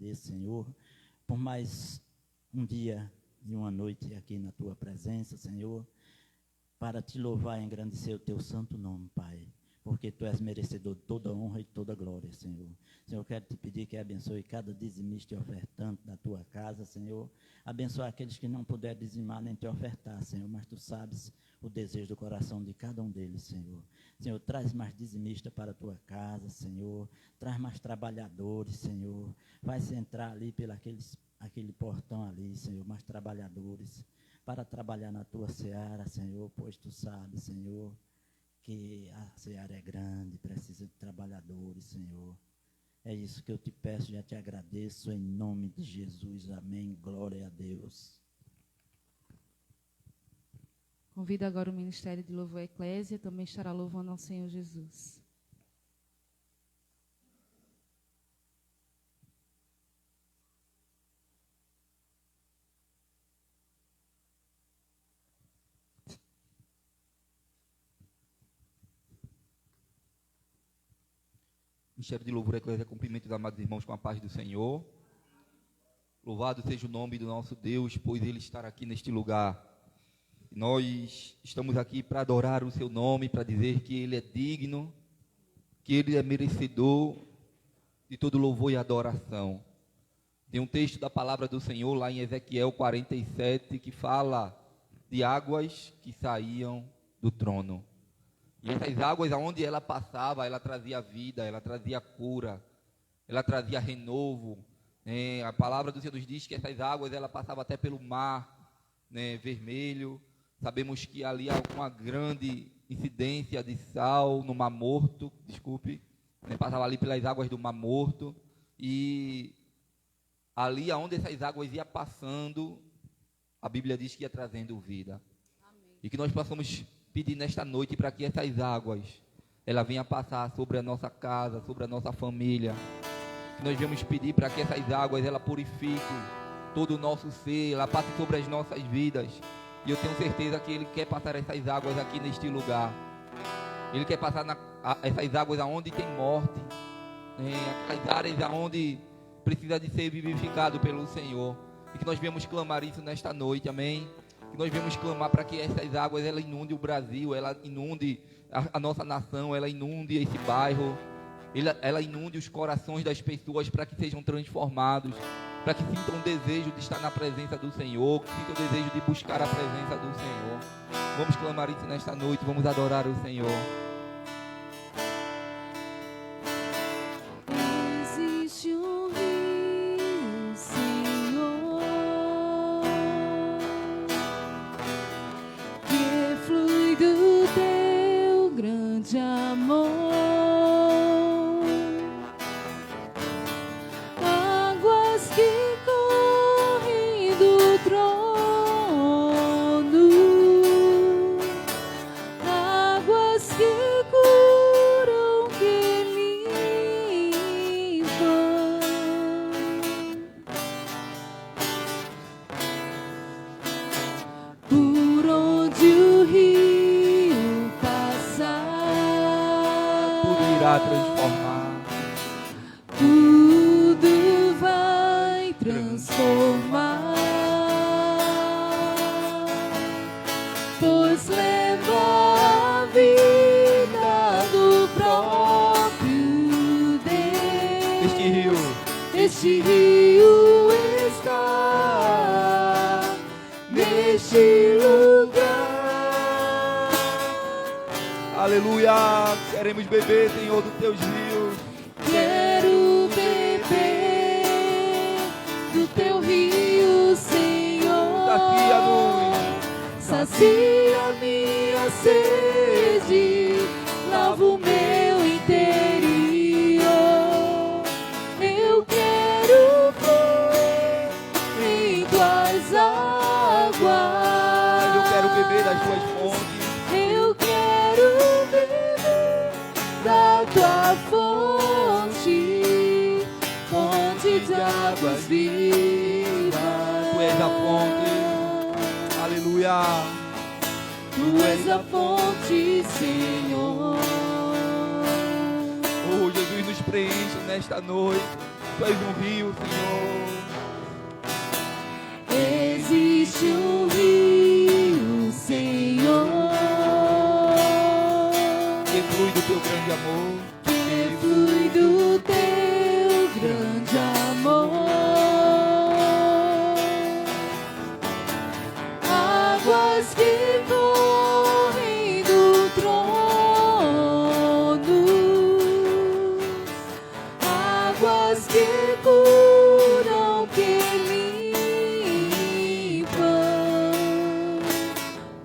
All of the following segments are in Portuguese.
agradeço, Senhor, por mais um dia e uma noite aqui na tua presença, Senhor, para te louvar e engrandecer o teu santo nome, Pai, porque tu és merecedor de toda honra e toda glória, Senhor. Senhor, eu quero te pedir que abençoe cada dizimista e ofertante da tua casa, Senhor. Abençoe aqueles que não puderem dizimar nem te ofertar, Senhor, mas tu sabes o desejo do coração de cada um deles, Senhor. Senhor, traz mais dizimistas para a tua casa, Senhor. Traz mais trabalhadores, Senhor. Faz entrar ali pelo aquele portão ali, Senhor, mais trabalhadores para trabalhar na tua seara, Senhor, pois tu sabes, Senhor, que a seara é grande, precisa de trabalhadores, Senhor. É isso que eu te peço, já te agradeço, em nome de Jesus, amém, glória a Deus. Convido agora o Ministério de Louvor à Eclésia, também estará louvando ao Senhor Jesus. Ministério de Louvor, Eclésia, cumprimento os amados irmãos com a paz do Senhor. Louvado seja o nome do nosso Deus, pois Ele está aqui neste lugar. Nós estamos aqui para adorar o seu nome, para dizer que Ele é digno, que Ele é merecedor de todo louvor e adoração. Tem um texto da palavra do Senhor lá em Ezequiel 47 que fala de águas que saíam do trono. E essas águas, aonde ela passava, ela trazia vida, ela trazia cura, ela trazia renovo. A palavra do Senhor nos diz que essas águas, ela passava até pelo mar, vermelho. Sabemos que ali há uma grande incidência de sal no Mar Morto, passava ali pelas águas do Mar Morto. E ali aonde essas águas iam passando, a Bíblia diz que ia trazendo vida. Amém. E que nós possamos pedir nesta noite para que essas águas, ela venha passar sobre a nossa casa, sobre a nossa família. Que nós viemos pedir para que essas águas, ela purifique todo o nosso ser, ela passe sobre as nossas vidas. E eu tenho certeza que Ele quer passar essas águas aqui neste lugar. Ele quer passar essas águas aonde tem morte, aquelas áreas aonde precisa de ser vivificado pelo Senhor. E que nós viemos clamar isso nesta noite, amém? Que nós viemos clamar para que essas águas, ela inunde o Brasil, ela inunde a nossa nação, ela inunde esse bairro, ela inunde os corações das pessoas para que sejam transformados, para que sintam o desejo de estar na presença do Senhor, que sintam o desejo de buscar a presença do Senhor. Vamos clamar isso nesta noite, vamos adorar o Senhor. Existe um rio, Senhor, que flui do teu grande amor. Transformar, tudo vai transformar, pois leva a vida do próprio Deus. Este rio está neste lugar. Aleluia. Queremos beber, Senhor, dos teus rios. Quero beber do teu rio, Senhor. Sacia-nos. Sacia minha sede, lava o meu interior. Eu quero fluir em tuas águas. Eu quero beber das tuas fontes. Eu quero beber da tua fonte, fonte de águas vivas. Tu és a fonte, aleluia. Tu és a fonte, Senhor. Oh, Jesus, nos preenche nesta noite. Tu és um rio, Senhor. Existe um rio, Senhor, Que flui do teu grande amor. que flui do teu grande amor. Águas que correm do trono, águas que curam, que limpam,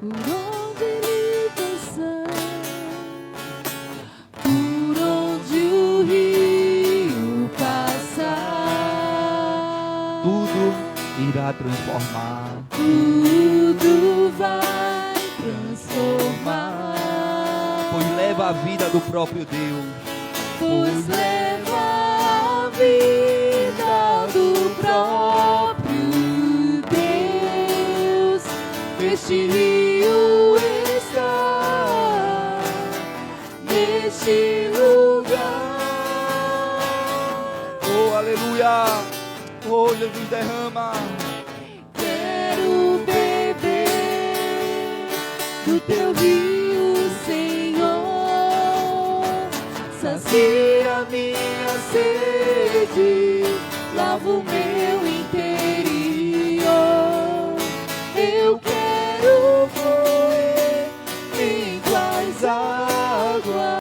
por onde ele passar, por onde o rio passar, Tudo irá transformar. tudo vai transformar, Pois leva a vida do próprio Deus. pois leva a vida do próprio Deus. Este rio está neste lugar. Oh, aleluia. Oh, Jesus derrama. Quero beber do teu rio, Senhor. Sacia minha sede, lava o meu interior. Eu quero fluir em tuas águas.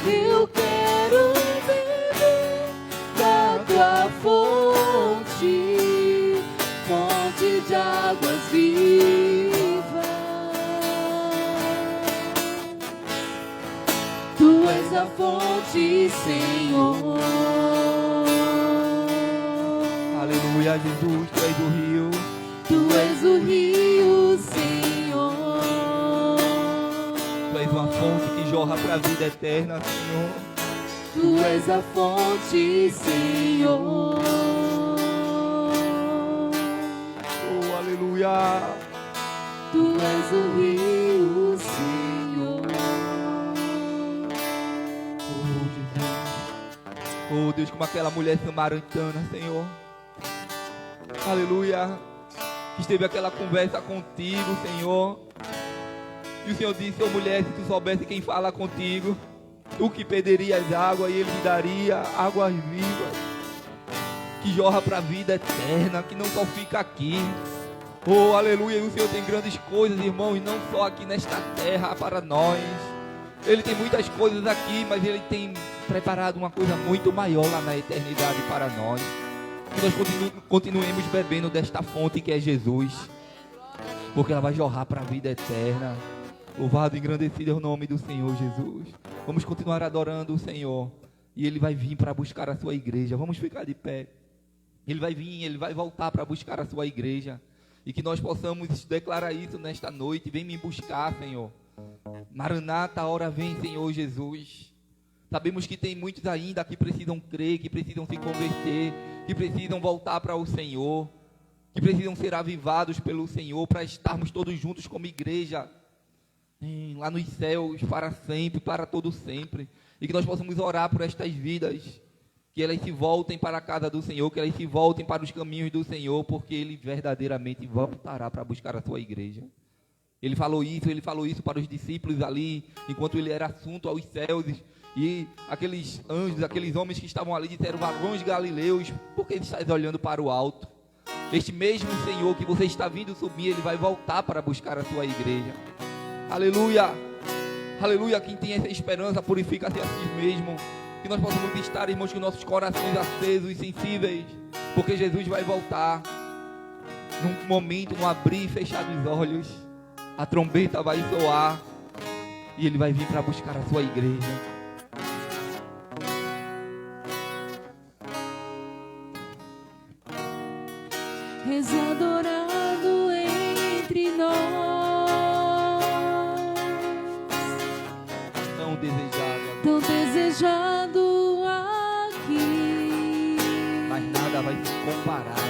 Eu quero beber da tua fonte, fonte de águas vivas. Tu és a fonte, Senhor. Aleluia, Jesus, tu és o rio. Tu és o rio, Senhor. Tu és uma fonte que jorra para a vida eterna, Senhor. Tu és a fonte, Senhor. Oh, aleluia. Tu és o rio, Senhor. Oh, Jesus. Oh, Deus, como aquela mulher samaritana, Senhor. Aleluia. Que esteve aquela conversa contigo, Senhor. E o Senhor disse: oh, mulher, se tu soubesse quem fala contigo, tu que perderias água e ele te daria águas vivas, que jorra para a vida eterna, que não só fica aqui. Oh, aleluia. E o Senhor tem grandes coisas, irmãos, não só aqui nesta terra para nós. Ele tem muitas coisas aqui, mas Ele tem preparado uma coisa muito maior lá na eternidade para nós. Que nós continuemos bebendo desta fonte que é Jesus, porque ela vai jorrar para a vida eterna. Louvado e engrandecido é o nome do Senhor Jesus. Vamos continuar adorando o Senhor, e Ele vai vir para buscar a sua igreja. Vamos ficar de pé. Ele vai vir, Ele vai voltar para buscar a sua igreja, e que nós possamos declarar isso nesta noite: vem me buscar, Senhor. Maranata, a hora vem, Senhor Jesus. Sabemos que tem muitos ainda que precisam crer, que precisam se converter, que precisam voltar para o Senhor, que precisam ser avivados pelo Senhor, para estarmos todos juntos como igreja, lá nos céus, para sempre, para todo sempre. E que nós possamos orar por estas vidas, que elas se voltem para a casa do Senhor, que elas se voltem para os caminhos do Senhor, porque Ele verdadeiramente voltará para buscar a sua igreja. Ele falou isso para os discípulos ali, enquanto Ele era assunto aos céus. E aqueles anjos, aqueles homens que estavam ali disseram: varões galileus, por que estáis olhando para o alto? Este mesmo Senhor que você está vindo subir, Ele vai voltar para buscar a sua igreja. Aleluia, aleluia. Quem tem essa esperança, purifica-se a si mesmo. Que nós possamos estar, irmãos, com nossos corações acesos e sensíveis, porque Jesus vai voltar. Num momento, num abrir e fechar dos olhos, a trombeta vai soar, e Ele vai vir para buscar a sua igreja. És adorado entre nós, tão desejado aqui, Mas nada vai se comparar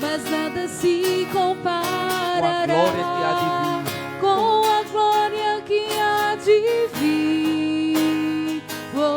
mas nada se com a comparará glória que há de vir. com a glória que há de vir. Oh,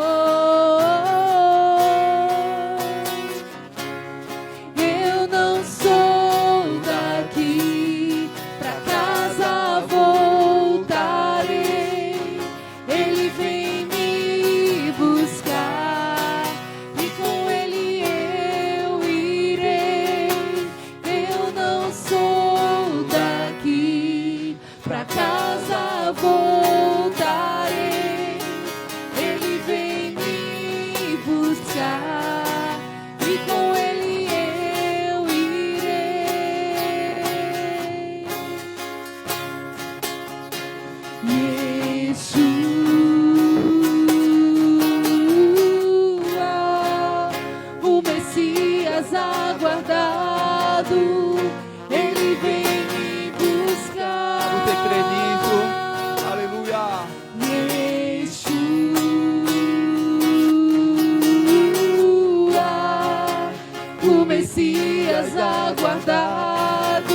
Messias aguardado,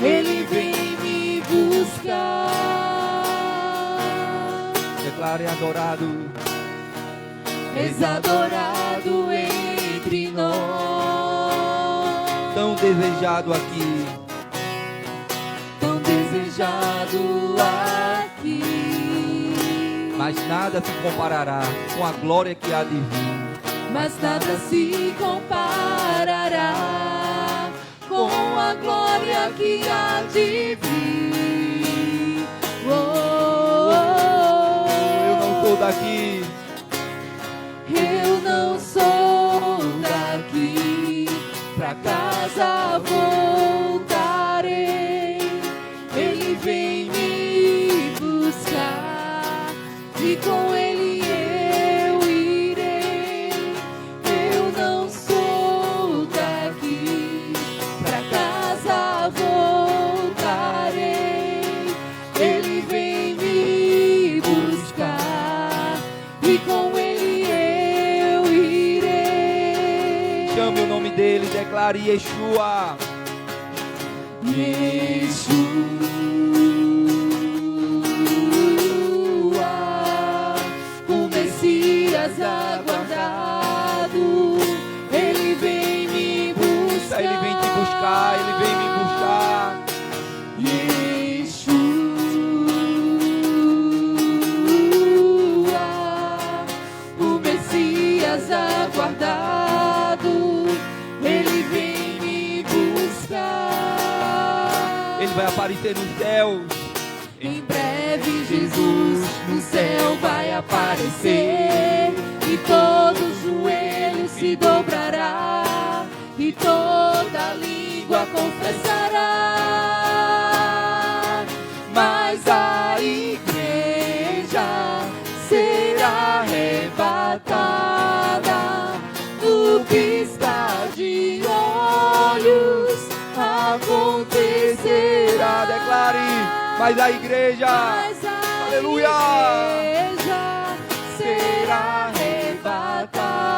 Ele vem me buscar. Declare adorado. És adorado entre nós, Tão desejado aqui. tão desejado aqui. Mas nada se comparará com a glória que há de vir. Mas nada se comparará com a glória que há de vir. Eu não sou daqui. Eu não sou daqui, pra casa voltarei. Ele vem me buscar e com ele eu irei. Eu não sou daqui, pra casa voltarei. Ele vem me buscar e com ele eu irei. Chame o nome dele, declare Yeshua. Yeshua, o Messias aguardado, ele vem me buscar. Ele vem te buscar, ele vem me buscar. Yeshua, o Messias aguardado, ele vem me buscar. Ele vai aparecer nos céus. Em breve Jesus no céu vai aparecer e todo joelho se dobrará e toda língua confessará. Mas a igreja será arrebatada no piscar de olhos. Acontecerá. Declare. Mas a igreja, aleluia, igreja será arrebatada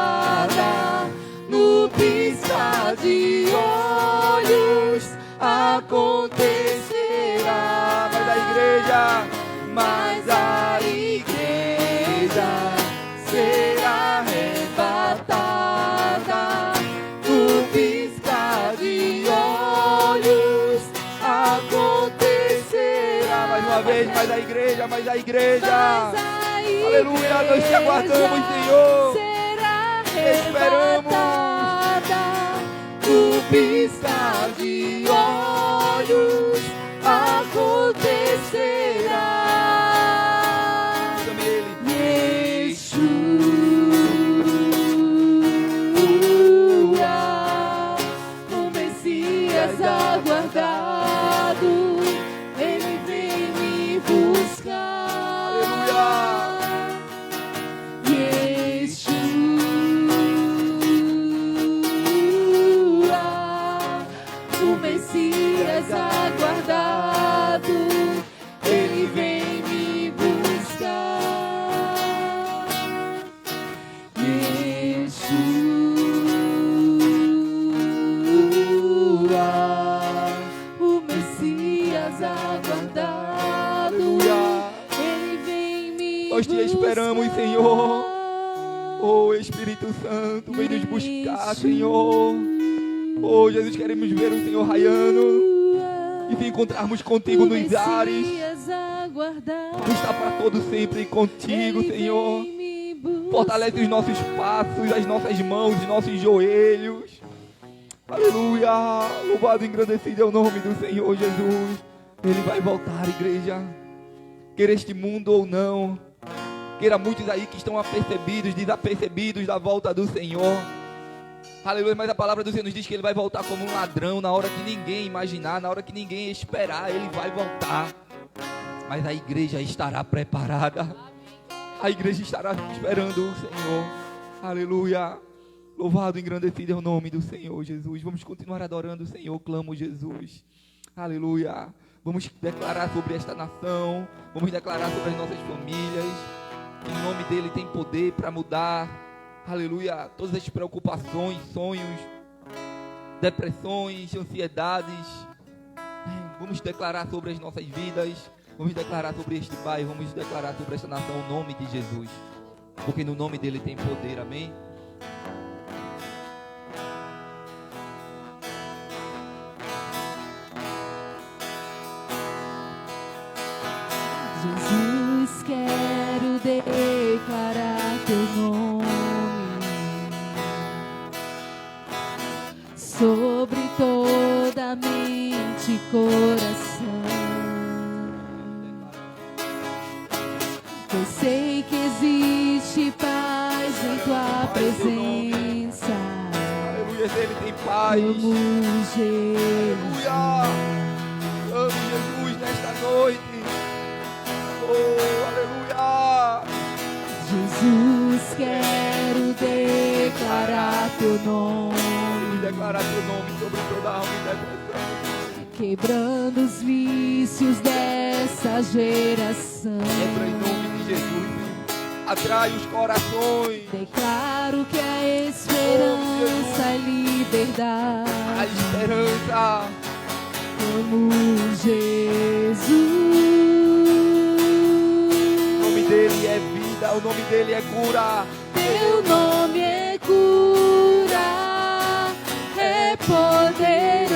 no piscar de olhos. Acontecerá. mas a igreja será arrebatada no piscar de olhos. Acontecerá. Mais uma vez, mas a igreja, aleluia, nós te aguardamos, Senhor. Esperamos no piscar de olhos. Acontecerá. Yeshua, o Messias aguardado, ele vem me buscar. Yeshua, o Messias aguardado, ele vem me buscar. Yeshua, o Messias aguardado, ele vem me Nós te esperamos, buscar. Senhor. Oh, Espírito Santo, vem nos buscar, Senhor. Oh, Jesus, queremos ver o Senhor raiando e te encontrarmos contigo nos ares. Está para todo sempre contigo, Senhor. Fortalece os nossos passos, as nossas mãos, os nossos joelhos. Aleluia. Louvado e engrandecido é o nome do Senhor Jesus. Ele vai voltar, igreja. Queira este mundo ou não. Queira muitos aí que estão apercebidos, desapercebidos da volta do Senhor. Aleluia, mas a palavra do Senhor nos diz que Ele vai voltar como um ladrão, na hora que ninguém imaginar, na hora que ninguém esperar, Ele vai voltar. Mas a igreja estará preparada. A igreja estará esperando o Senhor. Aleluia. Louvado e engrandecido é o nome do Senhor Jesus. Vamos continuar adorando o Senhor, clamo Jesus. Aleluia. Vamos declarar sobre esta nação. Vamos declarar sobre as nossas famílias. Em nome dele tem poder para mudar, aleluia, todas as preocupações, sonhos depressões, ansiedades. Vamos declarar sobre as nossas vidas. Vamos declarar sobre este bairro. Vamos declarar sobre esta nação o nome de Jesus. Porque no nome dele tem poder, amém? Jesus, quero declarar teu nome sobre toda a mente e coração. Eu sei que existe paz em tua presença. Aleluia, ele tem paz. Amo Jesus. Aleluia. Amo Jesus nesta noite. Oh, aleluia. Jesus, quero declarar teu nome. Declarar teu nome sobre toda a alma e depressão. Quebrando os vícios dessa geração. Quebra em nome de Jesus. Atrai os corações. Declaro que a esperança é liberdade. A esperança. Amo Jesus. O nome dele é vida. O nome dele é cura. Teu nome é cura. É poderoso.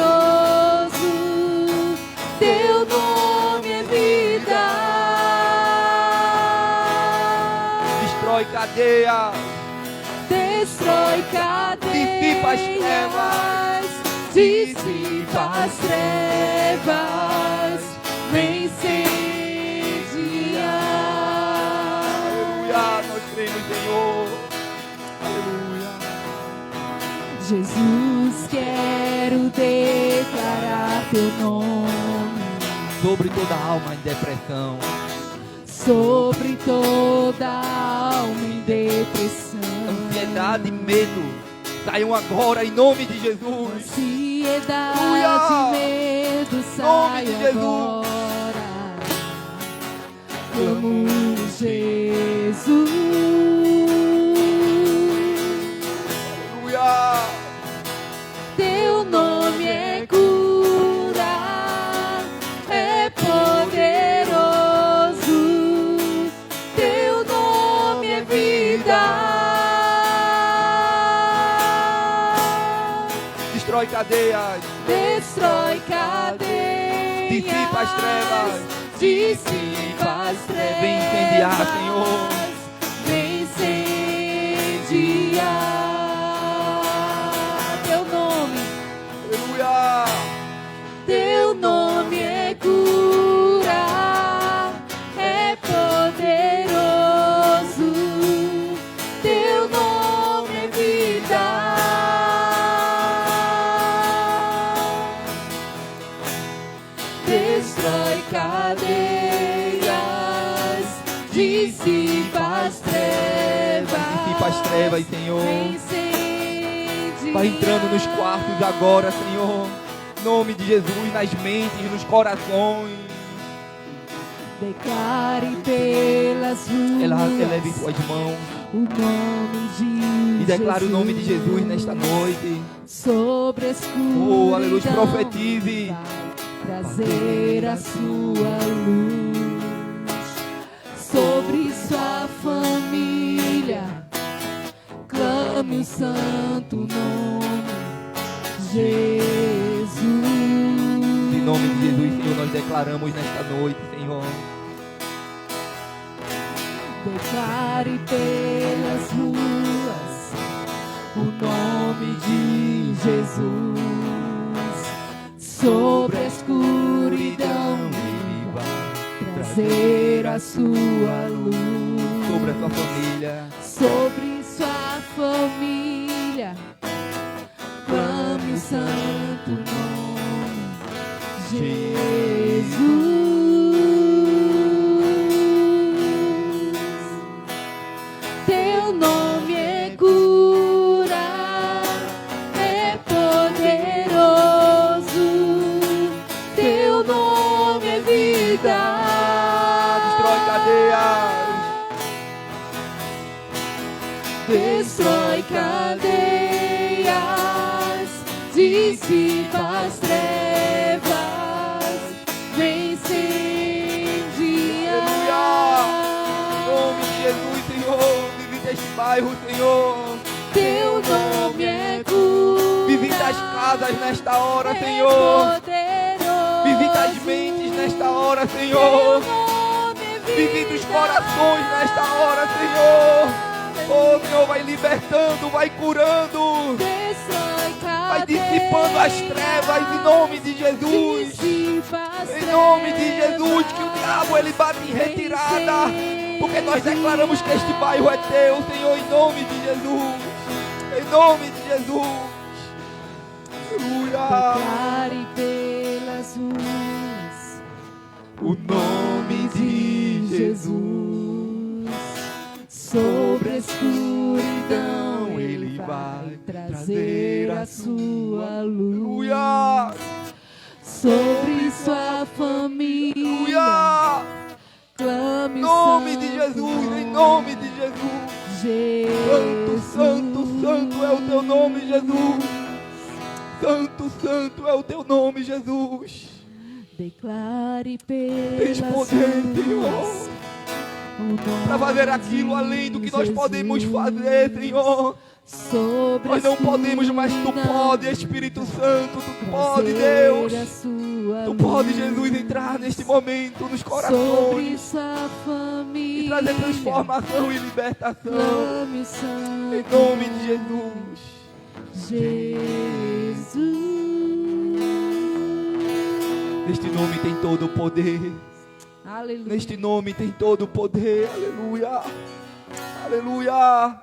Teu nome é vida. Destrói cadeias. Destrói cadeias. Dissipa as trevas. Dissipa as trevas. Vem incendiar. Aleluia. Nós cremos, Senhor. Aleluia. Jesus, quero declarar teu nome Sobre toda a alma em depressão. sobre toda a alma em depressão. Ansiedade e medo saiam agora em nome de Jesus. Ansiedade Aleluia. e medo Nome de sai Jesus. agora. Amo Jesus. Aleluia. Teu nome é cura, é poderoso. Teu nome é vida. Destrói cadeias. Destrói cadeias. Dissipa as trevas. Dissipa as trevas. Vem incendiar, Senhor. Vem incendiar. Teu nome. Aleluia. Teu nome é cura, é poderoso. Teu nome é vida. Destrói cadeias, dissipa as trevas. Dissipa as trevas, Senhor. Vem incendiar. Vai entrando nos quartos agora, Senhor. Em nome de Jesus, nas mentes, nos corações. Declare pelas ruas Eleve suas mãos o nome de e declare Jesus. o nome de Jesus nesta noite. Sobre a escuridão, Oh, aleluia, profetize. vai trazer a sua luz sobre sua família. Clame o santo nome Jesus. Em nome de Jesus, Senhor, nós declaramos nesta noite, Senhor. Declare pelas ruas o nome de Jesus. Sobre a escuridão trazer a sua luz. Sobre a tua família. Sobre sua família. Clame o santo nome Jesus. Teu nome é cura, é poderoso. Teu nome é vida. Destrói cadeias. Destrói cadeias, dissipa as trevas, vem incendiar. Aleluia! Em nome de Jesus, Senhor, visita este bairro, Senhor. Teu nome é cura, Visita as casas nesta hora, Senhor. poderoso. Visita as mentes nesta hora, Senhor. Visita os corações nesta hora, Senhor. Oh, Senhor, vai libertando, vai curando, vai dissipando as trevas em nome de Jesus. Em nome de Jesus, que o diabo ele bate em retirada, porque nós declaramos que este bairro é teu, Senhor, em nome de Jesus. Em nome de Jesus. Aleluia. Declare pelas ruas O nome de Jesus. sobre a escuridão, Ele vai trazer a sua luz. Aleluia. Sobre sua família, Aleluia. clame Em o nome santo de Jesus, em nome de Jesus. Jesus. Santo, santo, santo é o teu nome, Jesus. Santo, santo é o teu nome, Jesus. Declare Tens pelas poder, Senhor, ruas para fazer aquilo além do que nós podemos fazer, Senhor. Sobre Nós não podemos, mas Tu pode, Espírito Santo, Tu pode, Deus. Tu pode, Jesus, entrar neste momento nos sobre corações sua e família, trazer transformação e libertação. clame o santo Em nome de Jesus. Jesus. Neste nome tem todo o poder. Aleluia. Neste nome tem todo o poder. Aleluia. Aleluia.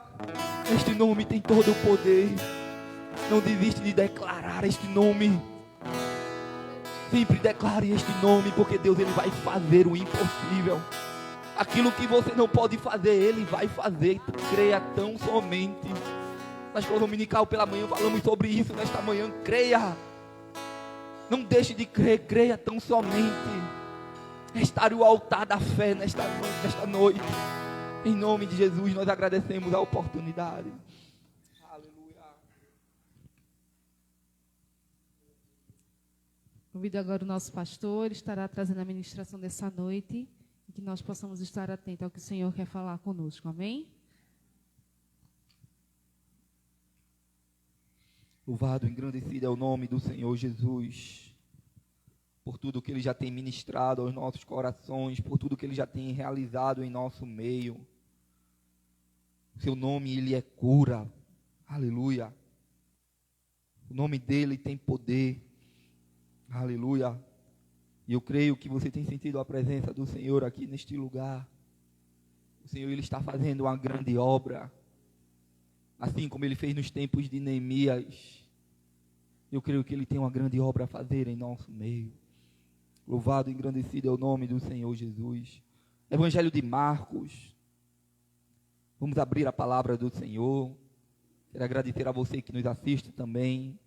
Neste nome tem todo o poder. Não desiste de declarar este nome. Sempre declare este nome, porque Deus ele vai fazer o impossível. Aquilo que você não pode fazer, Ele vai fazer. Creia tão somente. Na escola dominical pela manhã falamos sobre isso nesta manhã. Creia. Não deixe de crer, creia tão somente. Restare o altar da fé nesta noite. Em nome de Jesus, nós agradecemos a oportunidade. Aleluia. Convido agora o nosso pastor, ele estará trazendo a ministração dessa noite, e que nós possamos estar atentos ao que o Senhor quer falar conosco. Amém? Louvado, engrandecido é o nome do Senhor Jesus, por tudo que Ele já tem ministrado aos nossos corações, por tudo que Ele já tem realizado em nosso meio. O seu nome, Ele é cura, aleluia. O nome dEle tem poder, aleluia. E eu creio que você tem sentido a presença do Senhor aqui neste lugar. O Senhor, Ele está fazendo uma grande obra. Assim como Ele fez nos tempos de Neemias, eu creio que Ele tem uma grande obra a fazer em nosso meio. Louvado e engrandecido é o nome do Senhor Jesus. Evangelho de Marcos. Vamos abrir a palavra do Senhor. Quero agradecer a você que nos assiste também.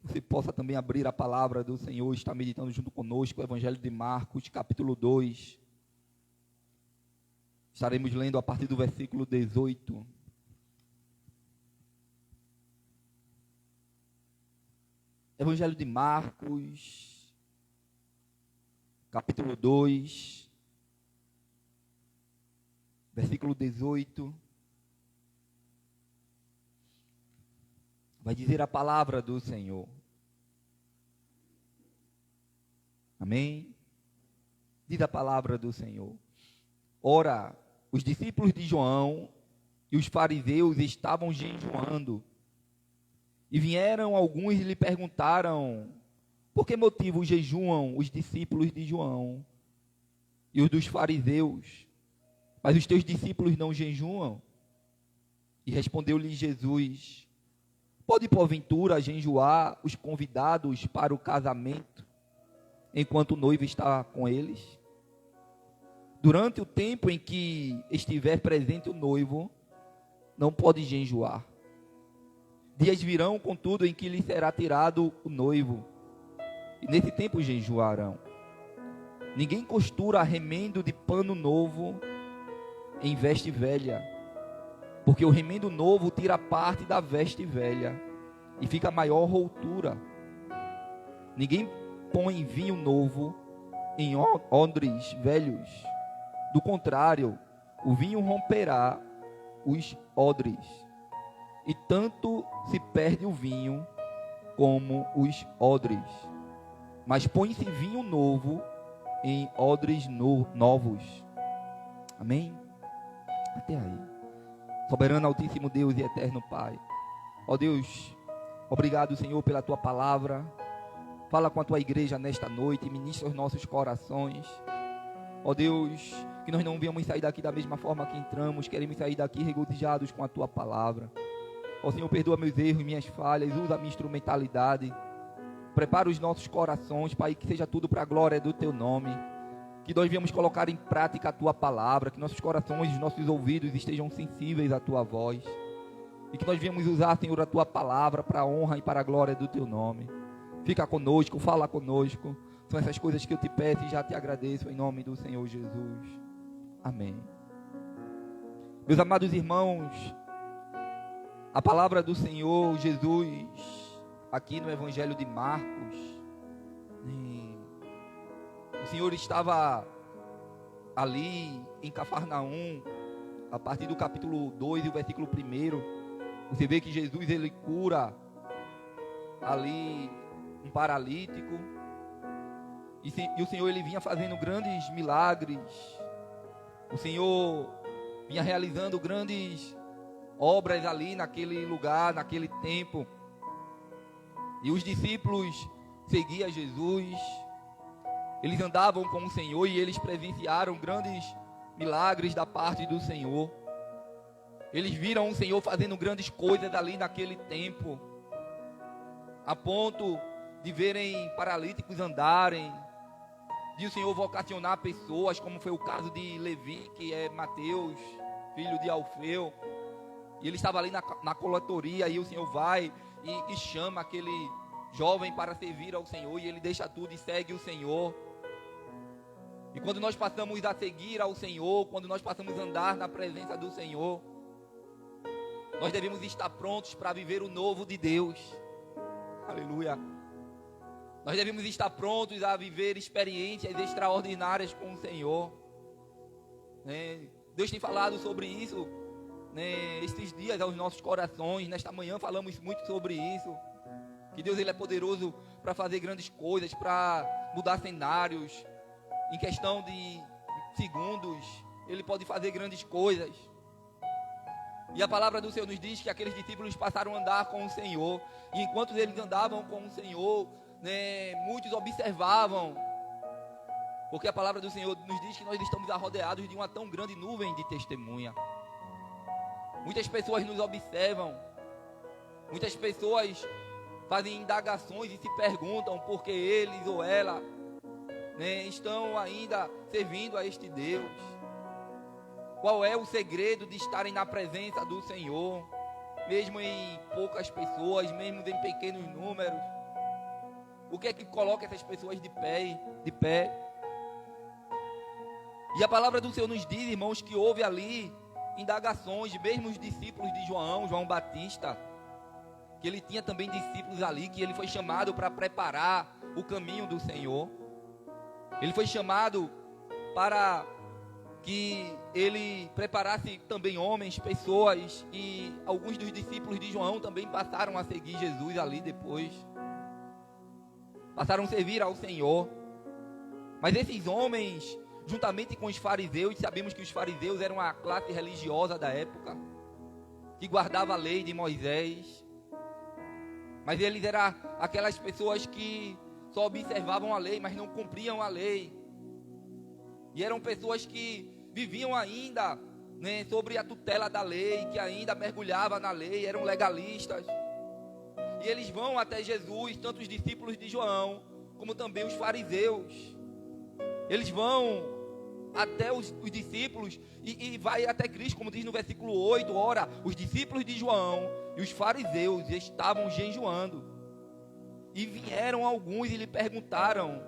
Você possa também abrir a palavra do Senhor, estar meditando junto conosco o Evangelho de Marcos, capítulo 2. Estaremos lendo a partir do versículo 18. Evangelho de Marcos, capítulo 2, versículo 18. Vai dizer a palavra do Senhor. Amém? Diz a palavra do Senhor. Ora, os discípulos de João e os fariseus estavam jejuando. E vieram alguns e lhe perguntaram: por que motivo jejuam os discípulos de João e os dos fariseus, mas os teus discípulos não jejuam? E respondeu-lhe Jesus: pode porventura jejuar os convidados para o casamento, enquanto o noivo está com eles? Durante o tempo em que estiver presente o noivo, não pode jejuar. Dias virão, contudo, em que lhe será tirado o noivo, e nesse tempo jejuarão. Ninguém costura remendo de pano novo em veste velha, porque o remendo novo tira parte da veste velha e fica maior rotura. Ninguém põe vinho novo em odres velhos. Do contrário, o vinho romperá os odres, e tanto se perde o vinho como os odres. Mas põe-se vinho novo em odres novos. Amém? Até aí. Soberano, altíssimo Deus e eterno Pai. Ó Deus, obrigado, Senhor, pela Tua palavra. Fala com a Tua igreja nesta noite, ministra os nossos corações. Ó Deus, que nós não venhamos sair daqui da mesma forma que entramos, queremos sair daqui regozijados com a Tua palavra. Ó Senhor, perdoa meus erros, minhas falhas, usa a minha instrumentalidade. Prepara os nossos corações, Pai, que seja tudo para a glória do Teu nome. Que nós venhamos colocar em prática a Tua palavra, que nossos corações e nossos ouvidos estejam sensíveis à Tua voz. E que nós venhamos usar, Senhor, a Tua palavra para a honra e para a glória do Teu nome. Fica conosco, fala conosco. São essas coisas que eu te peço e já te agradeço em nome do Senhor Jesus. Amém. Meus amados irmãos, a palavra do Senhor Jesus, aqui no Evangelho de Marcos, o Senhor estava ali em Cafarnaum, a partir do capítulo 2 e o versículo 1, você vê que Jesus, ele cura ali um paralítico, e o Senhor, ele vinha fazendo grandes milagres, o Senhor vinha realizando grandes obras ali naquele lugar, naquele tempo, e os discípulos seguiam Jesus, eles andavam com o Senhor e eles presenciaram grandes milagres da parte do Senhor. Eles viram o Senhor fazendo grandes coisas ali naquele tempo, a ponto de verem paralíticos andarem, de o Senhor vocacionar pessoas, como foi o caso de Levi, que é Mateus, filho de Alfeu. E ele estava ali na coletoria, e o Senhor vai e chama aquele jovem para servir ao Senhor, e ele deixa tudo e segue o Senhor. E quando nós passamos a seguir ao Senhor, quando nós passamos a andar na presença do Senhor, nós devemos estar prontos para viver o novo de Deus. Aleluia. Nós devemos estar prontos a viver experiências extraordinárias com o Senhor. Deus tem falado sobre isso, estes dias aos nossos corações. Nesta manhã falamos muito sobre isso, que Deus, ele é poderoso para fazer grandes coisas, para mudar cenários. Em questão de segundos, ele pode fazer grandes coisas. E a palavra do Senhor nos diz que aqueles discípulos passaram a andar com o Senhor, e enquanto eles andavam com o Senhor, muitos observavam, porque a palavra do Senhor nos diz que nós estamos rodeados de uma tão grande nuvem de testemunha. Muitas pessoas nos observam, muitas pessoas fazem indagações e se perguntam por que eles ou ela estão ainda servindo a este Deus. Qual é o segredo de estarem na presença do Senhor, mesmo em poucas pessoas, mesmo em pequenos números? O que é que coloca essas pessoas de pé? E a palavra do Senhor nos diz, irmãos, que houve ali indagações, mesmo os discípulos de João Batista, que ele tinha também discípulos ali, que ele foi chamado para preparar o caminho do Senhor. Ele foi chamado para que ele preparasse também homens, pessoas, e alguns dos discípulos de João também passaram a seguir Jesus ali depois. Passaram a servir ao Senhor. Mas esses homens, juntamente com os fariseus, sabemos que os fariseus eram a classe religiosa da época, que guardava a lei de Moisés. Mas eles eram aquelas pessoas que só observavam a lei, mas não cumpriam a lei. E eram pessoas que viviam ainda sobre a tutela da lei, que ainda mergulhavam na lei, eram legalistas. E eles vão até Jesus, tanto os discípulos de João, como também os fariseus. Eles vão até os discípulos e vai até Cristo, como diz no versículo 8. Ora, os discípulos de João e os fariseus estavam jejuando. E vieram alguns e lhe perguntaram: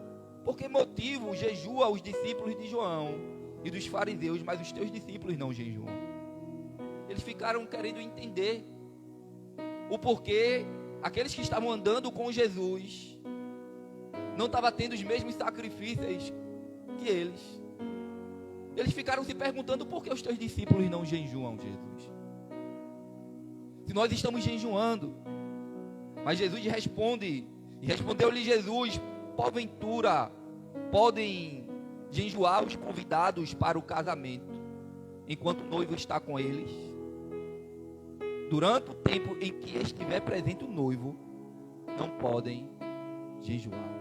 por que motivo jejua os discípulos de João e dos fariseus, mas os teus discípulos não jejuam? eles ficaram querendo entender o porquê aqueles que estavam andando com Jesus não estavam tendo os mesmos sacrifícios que eles. Eles ficaram se perguntando por que os teus discípulos não jejuam, Jesus. Se nós estamos jejuando. Mas Jesus responde, e respondeu-lhe Jesus: porventura podem jejuar os convidados para o casamento, enquanto o noivo está com eles? Durante o tempo em que estiver presente o noivo, não podem jejuar.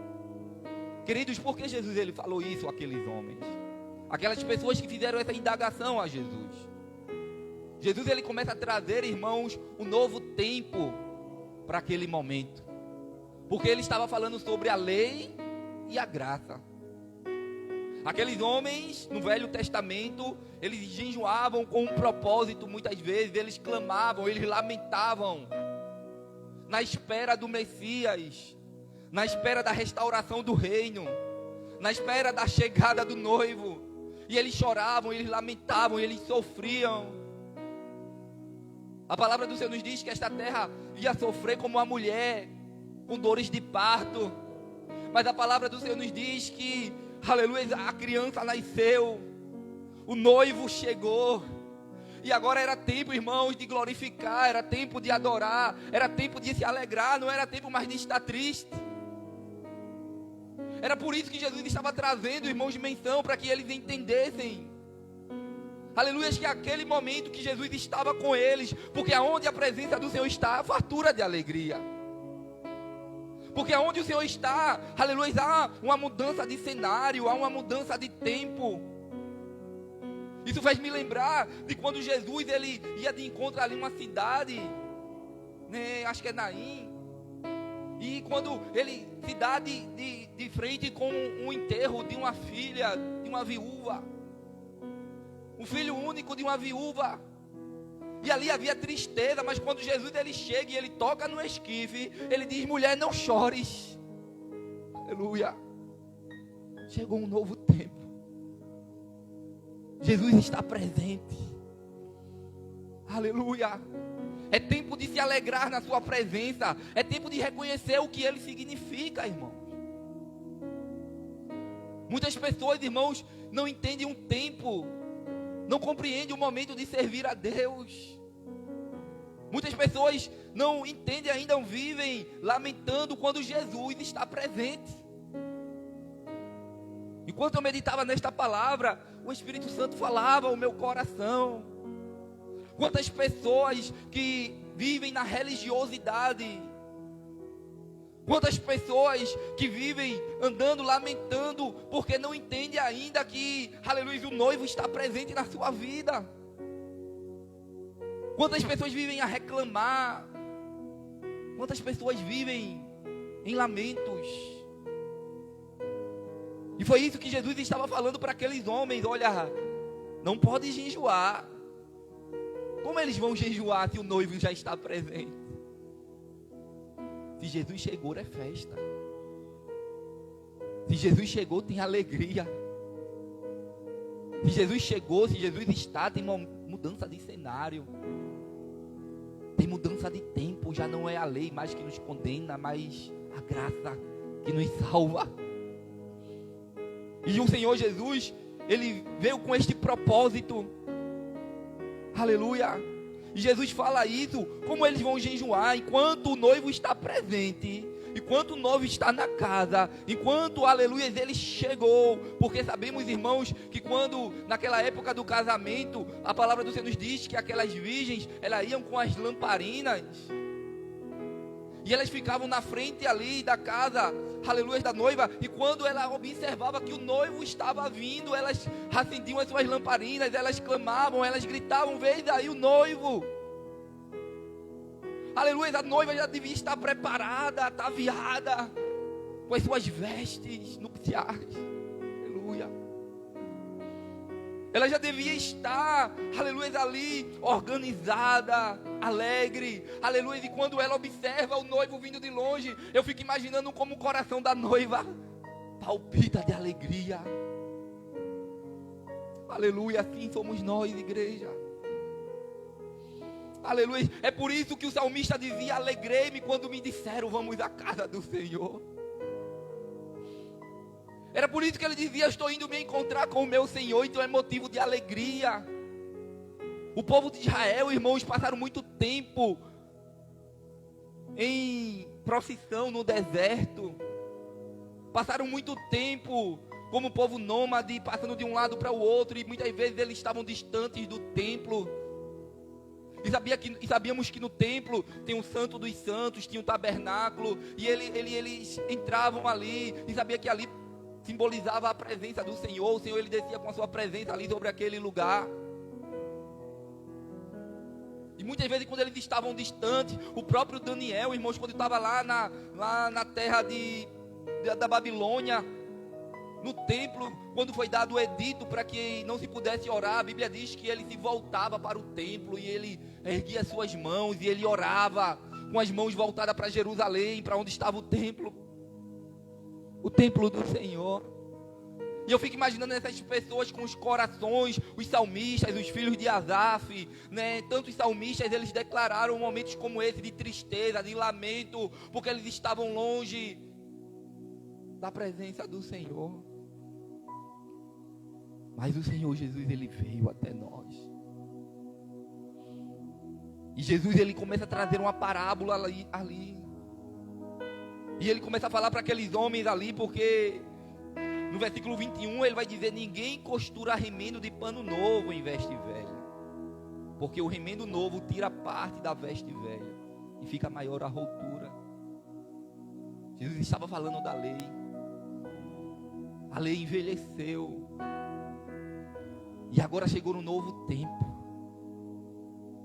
Queridos, por que Jesus ele falou isso àqueles homens? Aquelas pessoas que fizeram essa indagação a Jesus. Jesus ele começa a trazer, irmãos, um novo tempo para aquele momento. Porque ele estava falando sobre a lei e a graça. Aqueles homens no Velho Testamento, eles jejuavam com um propósito, muitas vezes eles clamavam, eles lamentavam, na espera do Messias, na espera da restauração do reino, na espera da chegada do noivo, e eles choravam, eles lamentavam, eles sofriam. A palavra do Senhor nos diz que esta terra ia sofrer como uma mulher com dores de parto, mas a palavra do Senhor nos diz que, aleluia, a criança nasceu, o noivo chegou, e agora era tempo, irmãos, de glorificar, era tempo de adorar, era tempo de se alegrar, não era tempo mais de estar triste. Era por isso que Jesus estava trazendo, irmãos, menção, para que eles entendessem, aleluia, que aquele momento que Jesus estava com eles, porque aonde a presença do Senhor está, há fartura de alegria. Porque aonde o Senhor está, aleluia, há uma mudança de cenário, há uma mudança de tempo. Isso faz me lembrar de quando Jesus ele ia de encontro ali em uma cidade, né, acho que é Naim. E quando ele se dá de frente com um enterro de uma filha, de uma viúva, um filho único de uma viúva. E ali havia tristeza, mas quando Jesus ele chega e ele toca no esquife, ele diz: mulher, não chores. Aleluia. Chegou um novo tempo. Jesus está presente. Aleluia. É tempo de se alegrar na sua presença. É tempo de reconhecer o que ele significa, irmãos. Muitas pessoas, irmãos, não entendem um tempo, não compreendem o momento de servir a Deus. Muitas pessoas não entendem ainda, vivem lamentando quando Jesus está presente. Enquanto eu meditava nesta palavra, o Espírito Santo falava ao meu coração. Quantas pessoas que vivem na religiosidade, quantas pessoas que vivem andando, lamentando, porque não entendem ainda que, aleluia, o noivo está presente na sua vida. Quantas pessoas vivem a reclamar, quantas pessoas vivem em lamentos. E foi isso que Jesus estava falando para aqueles homens: olha, não pode jejuar. Como eles vão jejuar se o noivo já está presente? Se Jesus chegou, é festa. Se Jesus chegou, tem alegria. Se Jesus chegou, se Jesus está, tem uma mudança de cenário. Tem mudança de tempo. Já não é a lei mais que nos condena, mas a graça que nos salva. E o Senhor Jesus, Ele veio com este propósito. Aleluia. E Jesus fala isso, como eles vão jejuar enquanto o noivo está presente, enquanto o noivo está na casa, enquanto, aleluia, ele chegou. Porque sabemos, irmãos, que quando, naquela época do casamento, a palavra do Senhor nos diz que aquelas virgens, elas iam com as lamparinas, e elas ficavam na frente ali da casa, aleluia, da noiva. E quando ela observava que o noivo estava vindo, elas acendiam as suas lamparinas, elas clamavam, elas gritavam: veja aí o noivo. Aleluia, a noiva já devia estar preparada, ataviada, com as suas vestes nupciais. Aleluia. Ela já devia estar, aleluia, ali, organizada, alegre, aleluia. E quando ela observa o noivo vindo de longe, eu fico imaginando como o coração da noiva palpita de alegria. Aleluia, assim somos nós, igreja. Aleluia. É por isso que o salmista dizia: alegrei-me quando me disseram, vamos à casa do Senhor. Era por isso que ele dizia: estou indo me encontrar com o meu Senhor. Então é motivo de alegria. O povo de Israel, irmãos, passaram muito tempo em procissão no deserto. Passaram muito tempo como povo nômade, passando de um lado para o outro. E muitas vezes eles estavam distantes do templo. E sabíamos que no templo tem o Santo dos Santos, tinha o tabernáculo. E eles entravam ali. E sabia que ali simbolizava a presença do Senhor. O Senhor, ele descia com a sua presença ali sobre aquele lugar. E muitas vezes quando eles estavam distantes, o próprio Daniel, irmãos, quando estava lá na terra da Babilônia, no templo, quando foi dado o edito para que não se pudesse orar, a Bíblia diz que ele se voltava para o templo e ele erguia suas mãos e ele orava com as mãos voltadas para Jerusalém, para onde estava o templo do Senhor. E eu fico imaginando essas pessoas com os corações, os salmistas, os filhos de Asaf, né? Tantos salmistas, eles declararam momentos como esse de tristeza, de lamento, porque eles estavam longe da presença do Senhor. Mas o Senhor Jesus, ele veio até nós. E Jesus, ele começa a trazer uma parábola ali. E ele começa a falar para aqueles homens ali, porque no versículo 21 ele vai dizer: ninguém costura remendo de pano novo em veste velha, porque o remendo novo tira parte da veste velha e fica maior a rotura. Jesus estava falando da lei. A lei envelheceu e agora chegou um novo tempo.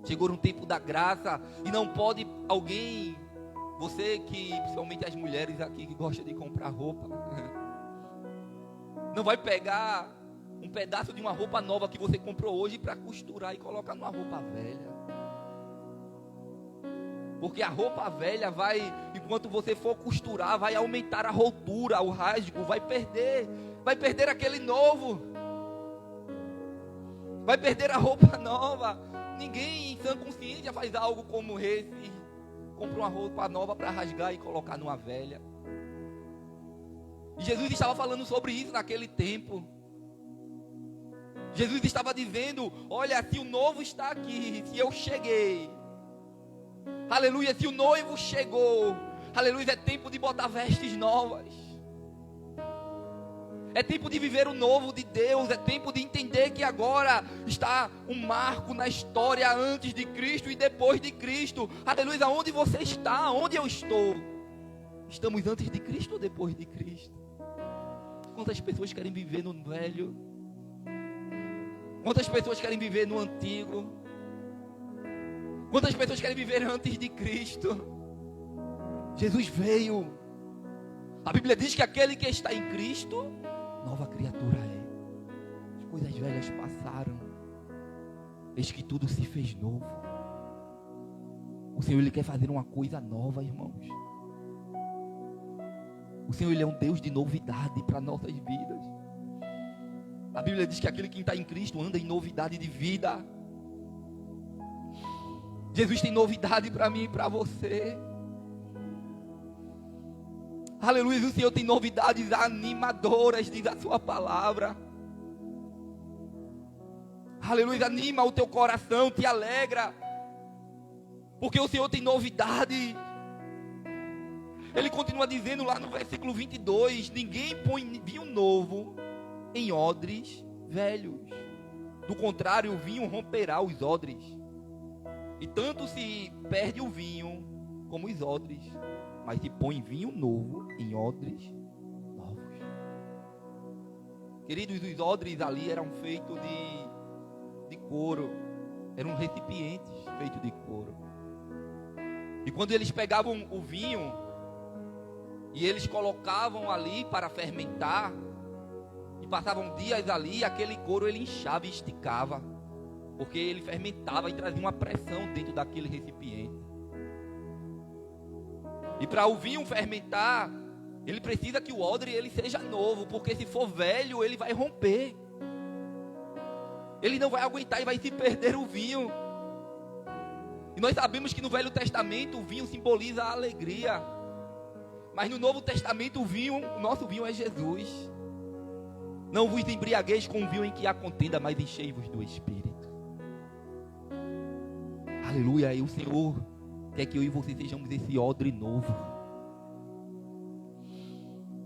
Chegou um tempo da graça. E não pode alguém, você que, principalmente as mulheres aqui que gostam de comprar roupa, não vai pegar um pedaço de uma roupa nova que você comprou hoje para costurar e colocar numa roupa velha. Porque a roupa velha vai, enquanto você for costurar, vai aumentar a rotura, o rasgo, vai perder aquele novo. Vai perder a roupa nova. Ninguém em sã consciência faz algo como esse. Compra uma roupa nova para rasgar e colocar numa velha. E Jesus estava falando sobre isso naquele tempo. Jesus estava dizendo: olha, se o novo está aqui, se eu cheguei, aleluia, se o noivo chegou, aleluia, é tempo de botar vestes novas. É tempo de viver o novo de Deus. É tempo de entender que agora está um marco na história antes de Cristo e depois de Cristo. Aleluia, onde você está? Onde eu estou? Estamos antes de Cristo ou depois de Cristo? Quantas pessoas querem viver no velho? Quantas pessoas querem viver no antigo? Quantas pessoas querem viver antes de Cristo? Jesus veio. A Bíblia diz que aquele que está em Cristo, nova criatura é. As coisas velhas passaram, eis que tudo se fez novo. O Senhor, ele quer fazer uma coisa nova, irmãos. O Senhor, ele é um Deus de novidade para nossas vidas. A Bíblia diz que aquele que está em Cristo anda em novidade de vida. Jesus tem novidade para mim e para você. Aleluia, o Senhor tem novidades animadoras, diz a sua palavra. Aleluia, anima o teu coração, te alegra, porque o Senhor tem novidade. Ele continua dizendo lá no versículo 22, ninguém põe vinho novo em odres velhos. Do contrário, o vinho romperá os odres. E tanto se perde o vinho como os odres. Mas se põe vinho novo em odres novos. Queridos, os odres ali eram feitos de couro. Eram recipientes feitos de couro. E quando eles pegavam o vinho e eles colocavam ali para fermentar, e passavam dias ali, aquele couro ele inchava e esticava, porque ele fermentava e trazia uma pressão dentro daquele recipiente. E para o vinho fermentar, ele precisa que o odre ele seja novo, porque se for velho, ele vai romper. Ele não vai aguentar e vai se perder o vinho. E nós sabemos que no Velho Testamento o vinho simboliza a alegria. Mas no Novo Testamento o nosso vinho é Jesus. Não vos embriagueis com o vinho em que há contenda, mas enchei-vos do Espírito. Aleluia. E o Senhor quer que eu e você sejamos esse odre novo.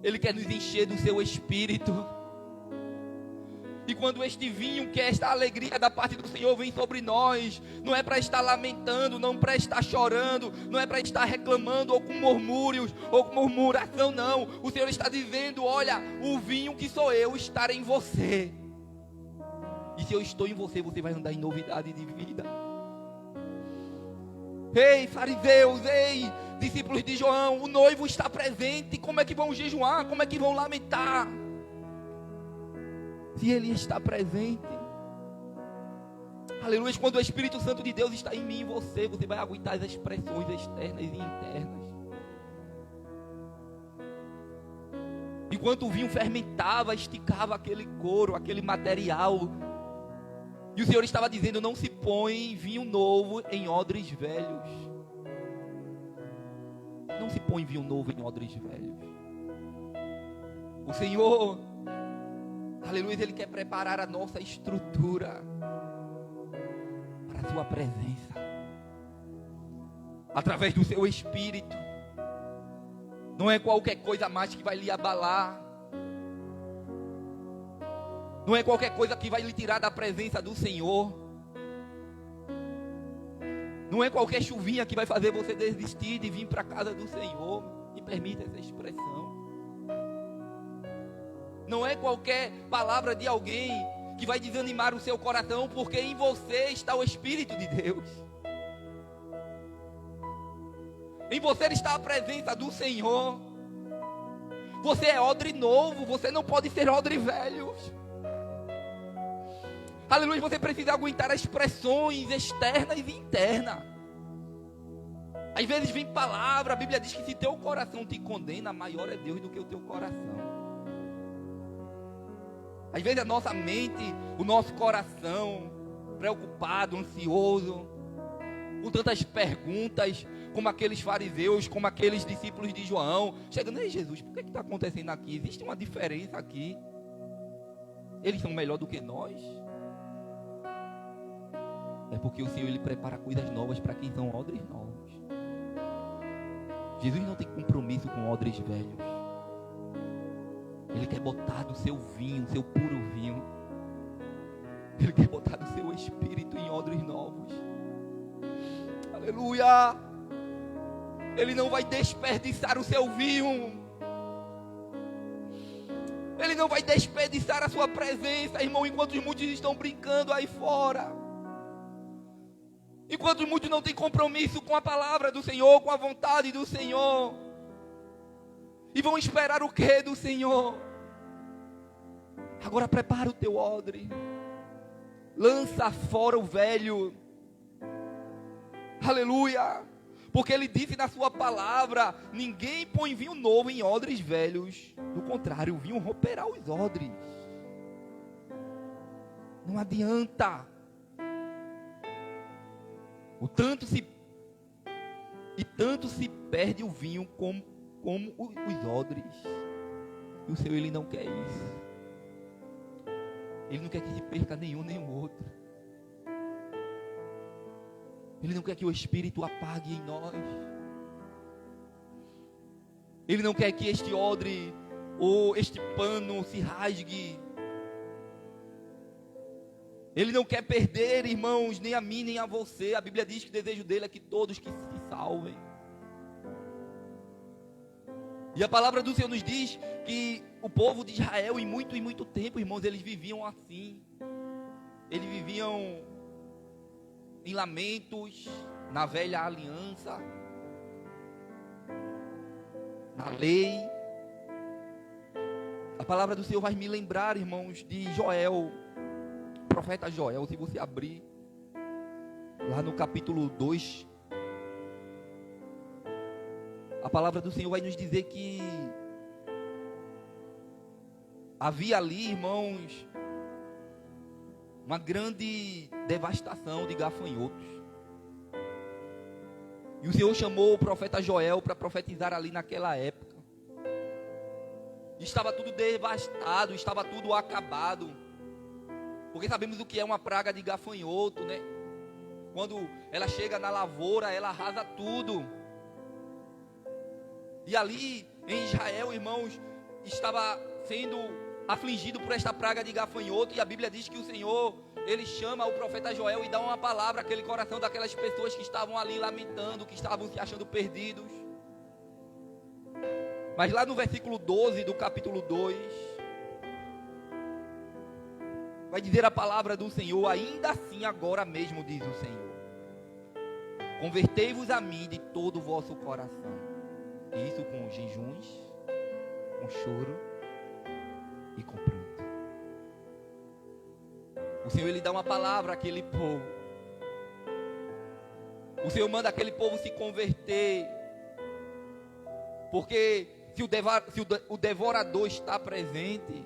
Ele quer nos encher do seu Espírito. E quando este vinho, que é esta alegria da parte do Senhor, vem sobre nós, não é para estar lamentando, não para estar chorando, não é para estar reclamando ou com murmúrios ou com murmuração, não. O Senhor está dizendo: olha, o vinho que sou eu estará em você. E se eu estou em você, você vai andar em novidade de vida. Ei, fariseus, ei, discípulos de João, o noivo está presente. Como é que vão jejuar? Como é que vão lamentar? Se ele está presente, aleluia. Quando o Espírito Santo de Deus está em mim e você vai aguentar as expressões externas e internas. Enquanto o vinho fermentava, esticava aquele couro, aquele material, e o Senhor estava dizendo: não se põe vinho novo em odres velhos. Não se põe vinho novo em odres velhos. O Senhor, aleluia, Ele quer preparar a nossa estrutura para a sua presença, através do seu Espírito. Não é qualquer coisa mais que vai lhe abalar. Não é qualquer coisa que vai lhe tirar da presença do Senhor. Não é qualquer chuvinha que vai fazer você desistir de vir para a casa do Senhor. Me permita essa expressão. Não é qualquer palavra de alguém que vai desanimar o seu coração, porque em você está o Espírito de Deus. Em você está a presença do Senhor. Você é odre novo, você não pode ser odre velho. Aleluia, você precisa aguentar as pressões externas e internas. Às vezes vem palavra, a Bíblia diz que se teu coração te condena, maior é Deus do que o teu coração. Às vezes a nossa mente, o nosso coração, preocupado, ansioso, com tantas perguntas, como aqueles fariseus, como aqueles discípulos de João, chegando: ei, Jesus, por que está acontecendo aqui? Existe uma diferença aqui. Eles são melhor do que nós? É porque o Senhor, Ele prepara coisas novas para quem são odres novos. Jesus não tem compromisso com odres velhos. Ele quer botar do seu vinho, seu puro vinho. Ele quer botar do seu Espírito em odres novos. Aleluia. Ele não vai desperdiçar o seu vinho. Ele não vai desperdiçar a sua presença, irmão, enquanto muitos estão brincando aí fora. Enquanto muitos não têm compromisso com a palavra do Senhor, com a vontade do Senhor. E vão esperar o que do Senhor? Agora prepara o teu odre. Lança fora o velho. Aleluia. Porque Ele disse na sua palavra: ninguém põe vinho novo em odres velhos. Do contrário, o vinho romperá os odres. Não adianta. Tanto se perde o vinho como os odres. E o Senhor, Ele não quer isso. Ele não quer que se perca nenhum nem o outro. Ele não quer que o Espírito apague em nós. Ele não quer que este odre ou este pano se rasgue. Ele não quer perder, irmãos, nem a mim, nem a você. A Bíblia diz que o desejo dele é que todos que se salvem. E a palavra do Senhor nos diz que o povo de Israel, em muito tempo, irmãos, eles viviam assim. Eles viviam em lamentos, na velha aliança, na lei. A palavra do Senhor vai me lembrar, irmãos, de Joel. Profeta Joel, se você abrir lá no capítulo 2, a palavra do Senhor vai nos dizer que havia ali, irmãos, uma grande devastação de gafanhotos. E o Senhor chamou o profeta Joel para profetizar ali naquela época. Estava tudo devastado, estava tudo acabado. Porque sabemos o que é uma praga de gafanhoto, né? Quando ela chega na lavoura, ela arrasa tudo. E ali em Israel, irmãos, estava sendo afligido por esta praga de gafanhoto. E a Bíblia diz que o Senhor, Ele chama o profeta Joel e dá uma palavra àquele coração daquelas pessoas que estavam ali lamentando, que estavam se achando perdidos. Mas lá no versículo 12 do capítulo 2, vai dizer a palavra do Senhor: ainda assim agora mesmo, diz o Senhor, convertei-vos a mim de todo o vosso coração. E isso com jejuns, com choro e com pranto. O Senhor, Ele dá uma palavra àquele povo. O Senhor manda aquele povo se converter. Porque se o devorador está presente,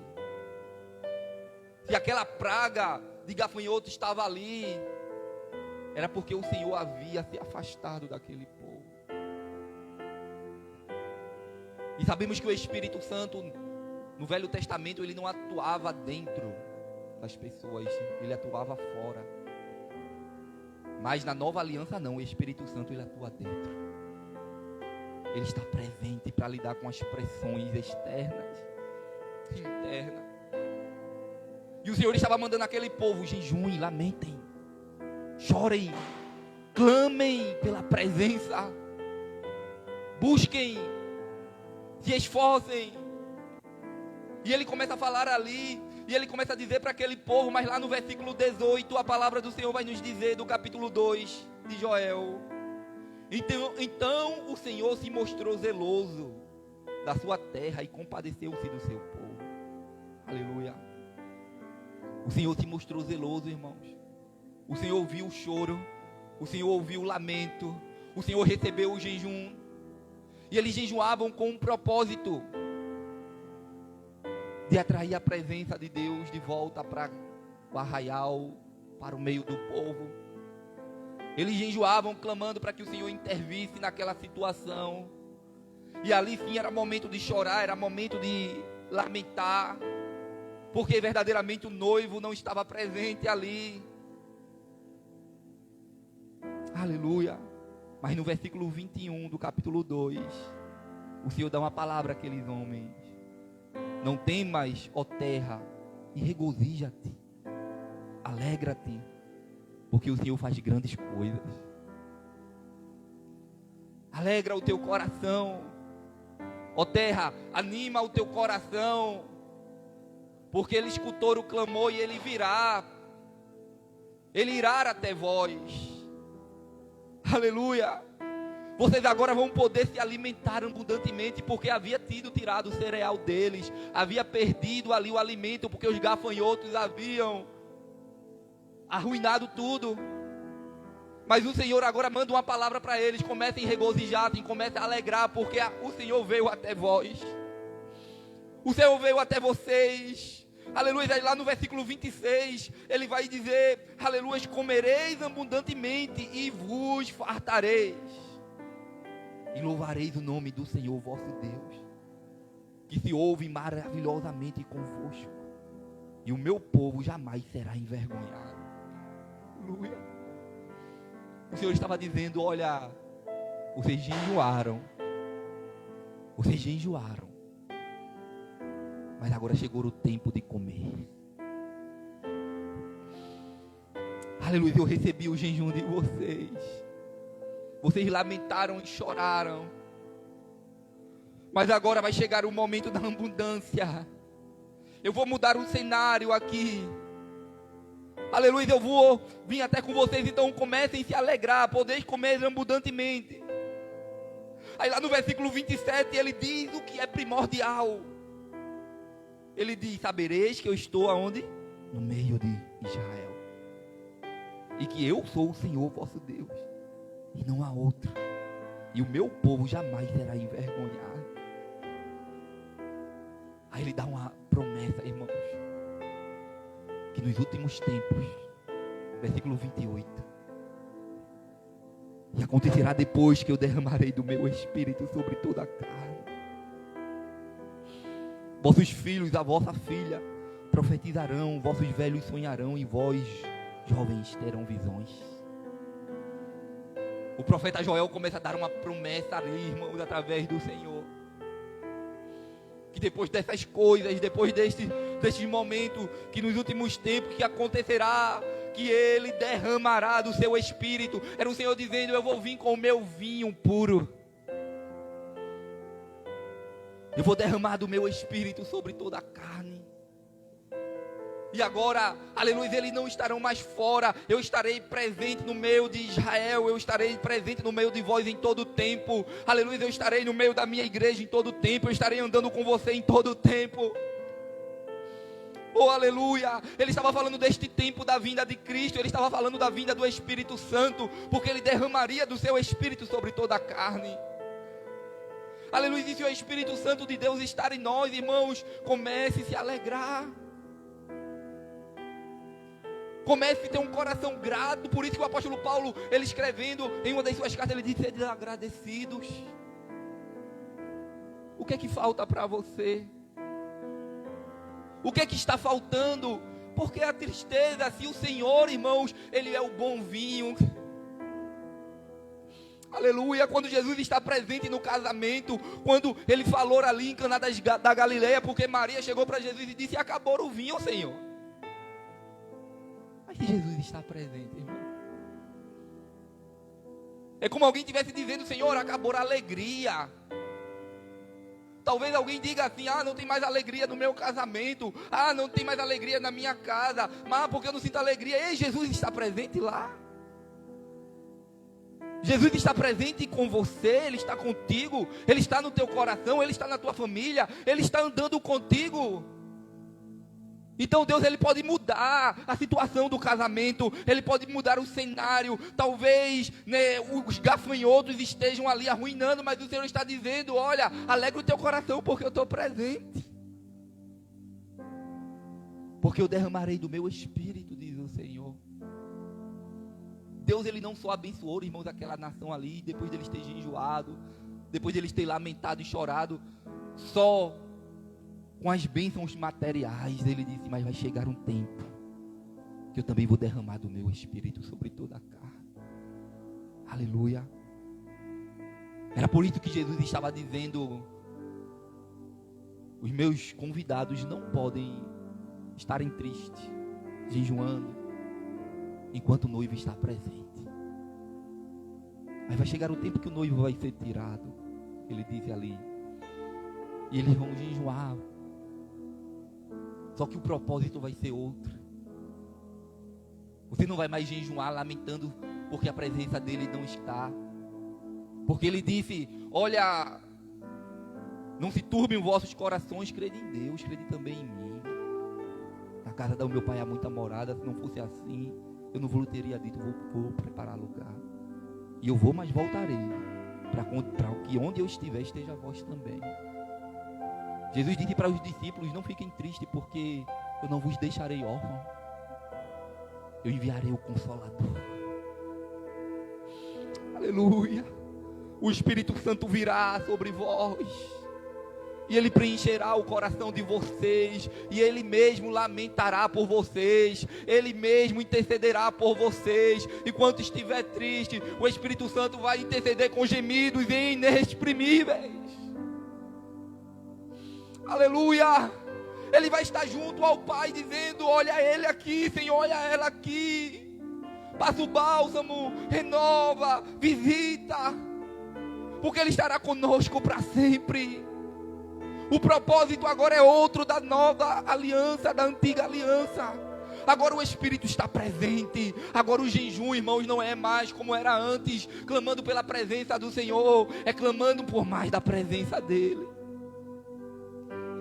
se aquela praga de gafanhoto estava ali, era porque o Senhor havia se afastado daquele povo. E sabemos que o Espírito Santo, no Velho Testamento, ele não atuava dentro das pessoas, ele atuava fora. Mas na Nova Aliança não, o Espírito Santo ele atua dentro. Ele está presente para lidar com as pressões externas e internas. E o Senhor estava mandando aquele povo: jejuem, lamentem, chorem, clamem pela presença, busquem, se esforcem. E Ele começa a falar ali, e Ele começa a dizer para aquele povo, mas lá no versículo 18, a palavra do Senhor vai nos dizer, do capítulo 2 de Joel: então o Senhor se mostrou zeloso da sua terra e compadeceu-se do seu povo. Aleluia. O Senhor se mostrou zeloso, irmãos. O Senhor ouviu o choro, o Senhor ouviu o lamento, o Senhor recebeu o jejum. E eles jejuavam com um propósito de atrair a presença de Deus de volta para o arraial, para o meio do povo. Eles jejuavam clamando para que o Senhor intervisse naquela situação. E ali sim era momento de chorar, era momento de lamentar, porque verdadeiramente o noivo não estava presente ali. Aleluia. Mas no versículo 21 do capítulo 2, o Senhor dá uma palavra àqueles homens: não temas, ó terra, e regozija-te, alegra-te, porque o Senhor faz grandes coisas. Alegra o teu coração, ó terra, anima o teu coração, porque Ele escutou o clamor e Ele virá, Ele irá até vós. Aleluia. Vocês agora vão poder se alimentar abundantemente, porque havia tido tirado o cereal deles, havia perdido ali o alimento, porque os gafanhotos haviam arruinado tudo. Mas o Senhor agora manda uma palavra para eles: comecem a regozijar, comecem a alegrar, porque o Senhor veio até vós, o Senhor veio até vocês. Aleluia. Lá no versículo 26, Ele vai dizer: aleluia, comereis abundantemente e vos fartareis, e louvareis o nome do Senhor vosso Deus, que se ouve maravilhosamente convosco, e o meu povo jamais será envergonhado. Aleluia. O Senhor estava dizendo: olha, vocês jejuaram, mas agora chegou o tempo de comer. Aleluia. Eu recebi o jejum de vocês. Vocês lamentaram e choraram, mas agora vai chegar o momento da abundância. Eu vou mudar o cenário aqui. Aleluia. Eu vou vir até com vocês, então comecem a se alegrar, podeis comer abundantemente. Aí lá no versículo 27 ele diz o que é primordial. Ele diz: sabereis que eu estou aonde? No meio de Israel, e que eu sou o Senhor vosso Deus, e não há outro, e o meu povo jamais será envergonhado. Aí ele dá uma promessa, irmãos, que nos últimos tempos, versículo 28, E acontecerá depois que eu derramarei do meu espírito sobre toda a carne. Vossos filhos, a vossa filha, profetizarão, vossos velhos sonharão, e vós, jovens, terão visões. O profeta Joel começa a dar uma promessa ali, irmãos, através do Senhor. Que depois dessas coisas, depois deste momento, que nos últimos tempos que acontecerá, que Ele derramará do seu espírito. Era o Senhor dizendo: eu vou vir com o meu vinho puro. Eu vou derramar do meu espírito sobre toda a carne. E agora, aleluia, eles não estarão mais fora. Eu estarei presente no meio de Israel. Eu estarei presente no meio de vós em todo o tempo. Aleluia, eu estarei no meio da minha igreja em todo o tempo. Eu estarei andando com você em todo o tempo. Oh, aleluia. Ele estava falando deste tempo da vinda de Cristo. Ele estava falando da vinda do Espírito Santo, porque Ele derramaria do seu Espírito sobre toda a carne. Aleluia, e se o Espírito Santo de Deus estar em nós, irmãos, comece a se alegrar. Comece a ter um coração grato. Por isso que o apóstolo Paulo, ele escrevendo em uma das suas cartas, ele diz: sede agradecidos. O que é que falta para você? O que é que está faltando? Porque a tristeza, se o Senhor, irmãos, Ele é o bom vinho. Aleluia, quando Jesus está presente no casamento, quando Ele falou ali em Caná da Galileia, porque Maria chegou para Jesus e disse: acabou o vinho, Senhor. Mas Jesus está presente, irmão. É como alguém estivesse dizendo: Senhor, acabou a alegria. Talvez alguém diga assim: ah, não tem mais alegria no meu casamento. Ah, não tem mais alegria na minha casa. Mas porque eu não sinto alegria. Ei, Jesus está presente lá. Jesus está presente com você. Ele está contigo. Ele está no teu coração. Ele está na tua família. Ele está andando contigo. Então Deus, Ele pode mudar a situação do casamento. Ele pode mudar o cenário. Talvez, né, os gafanhotos estejam ali arruinando, mas o Senhor está dizendo: olha, alegra o teu coração, porque eu estou presente. Porque eu derramarei do meu espírito, diz o Senhor. Deus, Ele não só abençoou, irmãos, aquela nação ali, depois deles terem enjoado, depois deles terem lamentado e chorado, só com as bênçãos materiais. Ele disse: mas vai chegar um tempo que eu também vou derramar do meu espírito sobre toda a carne. Aleluia. Era por isso que Jesus estava dizendo: os meus convidados não podem estarem tristes, jejuando, enquanto o noivo está presente. Mas vai chegar o tempo que o noivo vai ser tirado. Ele disse ali. E eles vão jejuar. Só que o propósito vai ser outro. Você não vai mais jejuar lamentando porque a presença dele não está. Porque ele disse: olha, não se turbem os vossos corações, crede em Deus, crede também em mim. Na casa do meu pai há muita morada. Se não fosse assim, eu não vos teria dito: vou preparar lugar. E eu vou, mas voltarei, para que onde eu estiver, esteja vós também. Jesus disse para os discípulos: não fiquem tristes, porque eu não vos deixarei órfãos. Eu enviarei o Consolador. Aleluia. O Espírito Santo virá sobre vós, e Ele preencherá o coração de vocês, e Ele mesmo lamentará por vocês, Ele mesmo intercederá por vocês. Enquanto estiver triste, o Espírito Santo vai interceder com gemidos inexprimíveis. Aleluia. Ele vai estar junto ao Pai dizendo: olha ele aqui, Senhor, olha ela aqui. Passa o bálsamo, renova, visita, porque Ele estará conosco para sempre. O propósito agora é outro, da nova aliança, da antiga aliança. Agora o Espírito está presente. Agora o jejum, irmãos, não é mais como era antes, clamando pela presença do Senhor. É clamando por mais da presença dEle,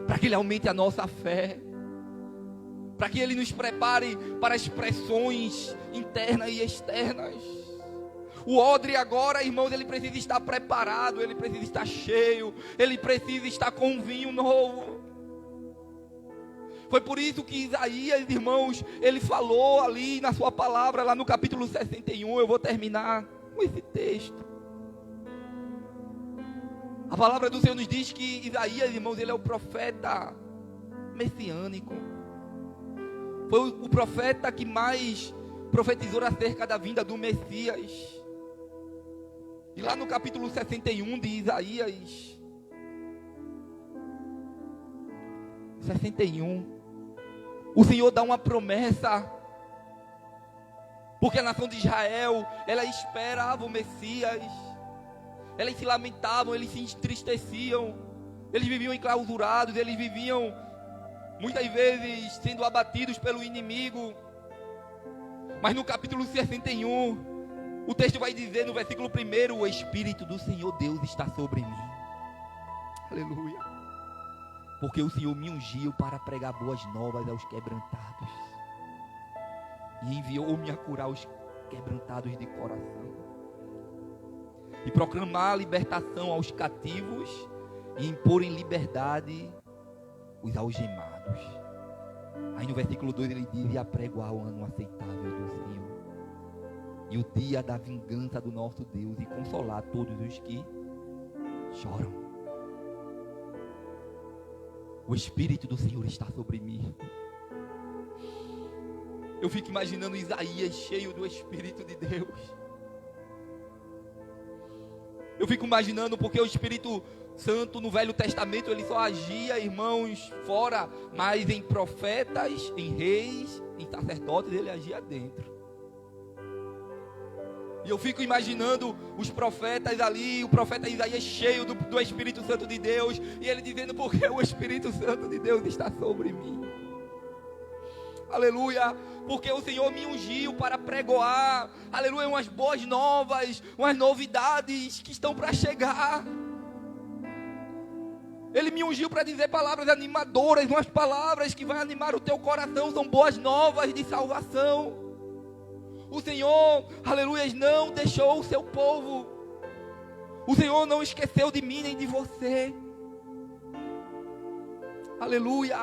para que Ele aumente a nossa fé, para que Ele nos prepare para as pressões internas e externas. O odre agora, irmãos, ele precisa estar preparado, ele precisa estar cheio, ele precisa estar com vinho novo. Foi por isso que Isaías, irmãos, ele falou ali na sua palavra, lá no capítulo 61, eu vou terminar. com esse texto. A palavra do Senhor nos diz que Isaías, irmãos, ele é o profeta messiânico. Foi o profeta que mais profetizou acerca da vinda do Messias. E lá no capítulo 61 de Isaías, 61, o Senhor dá uma promessa, porque a nação de Israel, ela esperava o Messias, eles se lamentavam, eles se entristeciam, eles viviam enclausurados, eles viviam muitas vezes sendo abatidos pelo inimigo. Mas no capítulo 61, o texto vai dizer no versículo 1: o Espírito do Senhor Deus está sobre mim. Aleluia. Porque o Senhor me ungiu para pregar boas novas aos quebrantados, e enviou-me a curar os quebrantados de coração, e proclamar a libertação aos cativos, e impor em liberdade os algemados. Aí no versículo 2 ele diz: e apregoar o ano aceitável do Senhor, e o dia da vingança do nosso Deus, e consolar todos os que choram. O Espírito do Senhor está sobre mim. Eu fico imaginando Isaías cheio do Espírito de Deus. Eu fico imaginando, porque o Espírito Santo no Velho Testamento ele só agia, irmãos, fora, mas em profetas, em reis, em sacerdotes ele agia dentro. E eu fico imaginando os profetas ali, o profeta Isaías cheio do Espírito Santo de Deus, e ele dizendo: porque o Espírito Santo de Deus está sobre mim. Aleluia, porque o Senhor me ungiu para pregoar, aleluia, umas boas novas, umas novidades que estão para chegar. Ele me ungiu para dizer palavras animadoras, umas palavras que vão animar o teu coração, são boas novas de salvação. O Senhor, aleluia, não deixou o seu povo. O Senhor não esqueceu de mim nem de você. Aleluia.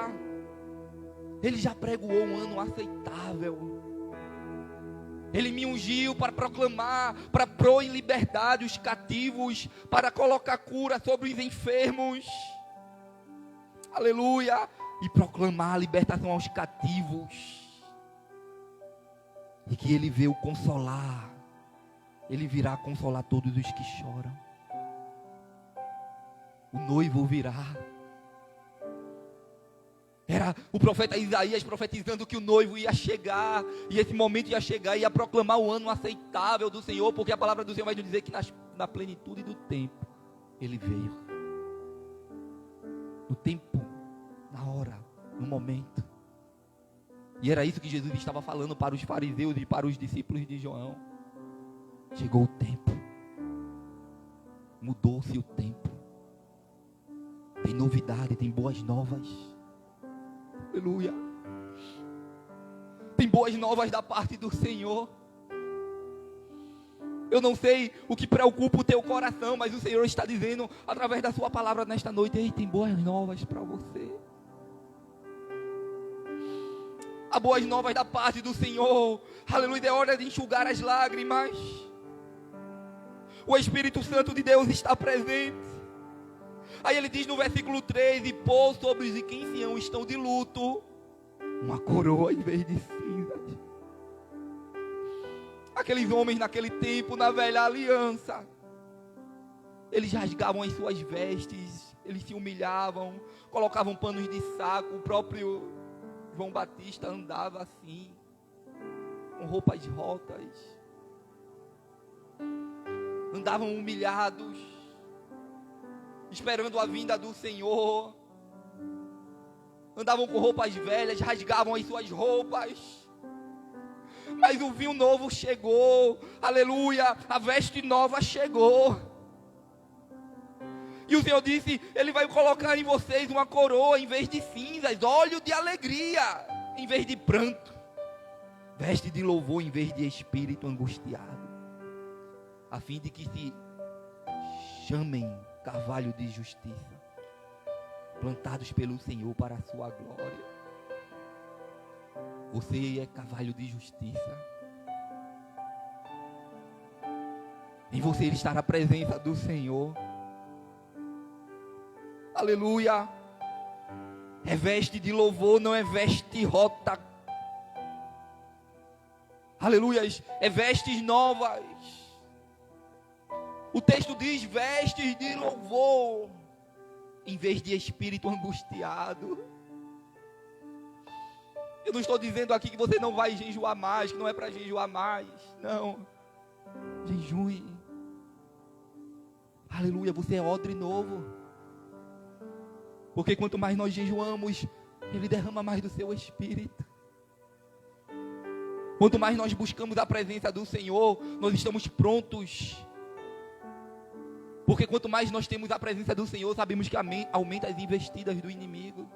Ele já pregoou um ano aceitável. Ele me ungiu para proclamar, para pôr em liberdade os cativos, para colocar cura sobre os enfermos. Aleluia. E proclamar a libertação aos cativos. E que Ele veio consolar. Ele virá consolar todos os que choram. O noivo virá. Era o profeta Isaías profetizando que o noivo ia chegar. E esse momento ia chegar e ia proclamar o ano aceitável do Senhor. Porque a palavra do Senhor vai nos dizer que na plenitude do tempo Ele veio. No tempo, na hora, no momento. E era isso que Jesus estava falando para os fariseus e para os discípulos de João. Chegou o tempo. Mudou-se o tempo. Tem novidade, tem boas novas. Aleluia. Tem boas novas da parte do Senhor. Eu não sei o que preocupa o teu coração, mas o Senhor está dizendo através da sua palavra nesta noite: ei, tem boas novas para você. Há boas novas da parte do Senhor. Aleluia, é hora de enxugar as lágrimas. O Espírito Santo de Deus está presente. Aí ele diz no versículo 3: e pôs sobre os que em Sião estão de luto uma coroa em vez de cinzas. Aqueles homens naquele tempo, na velha aliança, eles rasgavam as suas vestes, eles se humilhavam, colocavam panos de saco. O próprio João Batista andava assim, com roupas rotas, andavam humilhados, esperando a vinda do Senhor, andavam com roupas velhas, rasgavam as suas roupas, mas o vinho novo chegou, aleluia, a veste nova chegou, e o Senhor disse: Ele vai colocar em vocês uma coroa em vez de cinzas, óleo de alegria em vez de pranto, veste de louvor em vez de espírito angustiado, a fim de que se chamem carvalho de justiça, plantados pelo Senhor para a sua glória. Você é carvalho de justiça. Em você estar a presença do Senhor. Aleluia. É veste de louvor, não é veste rota. Aleluia. É vestes novas. O texto diz vestes de louvor, em vez de espírito angustiado. Eu não estou dizendo aqui que você não vai jejuar mais, que não é para jejuar mais. Não. Jejue. Aleluia, você é odre novo. Porque quanto mais nós jejuamos, Ele derrama mais do seu espírito. Quanto mais nós buscamos a presença do Senhor, nós estamos prontos. Porque quanto mais nós temos a presença do Senhor, sabemos que aumenta as investidas do inimigo.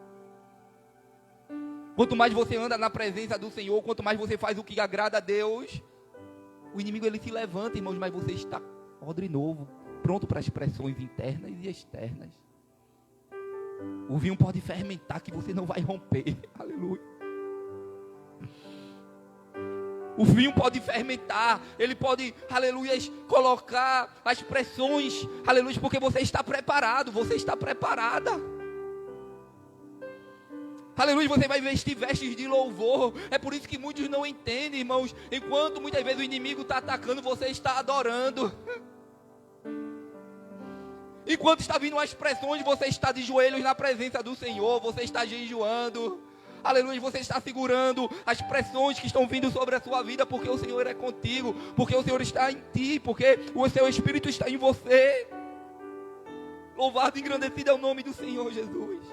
Quanto mais você anda na presença do Senhor, quanto mais você faz o que agrada a Deus, o inimigo ele se levanta, irmãos, mas você está odre novo, pronto para as pressões internas e externas. O vinho pode fermentar que você não vai romper. Aleluia. O vinho pode fermentar, ele pode, aleluia, colocar as pressões, aleluia, porque você está preparado, você está preparada. Aleluia, você vai vestir vestes de louvor. É por isso que muitos não entendem, irmãos. Enquanto muitas vezes o inimigo está atacando, você está adorando. Enquanto está vindo as pressões, você está de joelhos na presença do Senhor, você está jejuando. Aleluia, você está segurando as pressões que estão vindo sobre a sua vida, porque o Senhor é contigo, porque o Senhor está em ti, porque o seu Espírito está em você. Louvado e engrandecido é o nome do Senhor Jesus.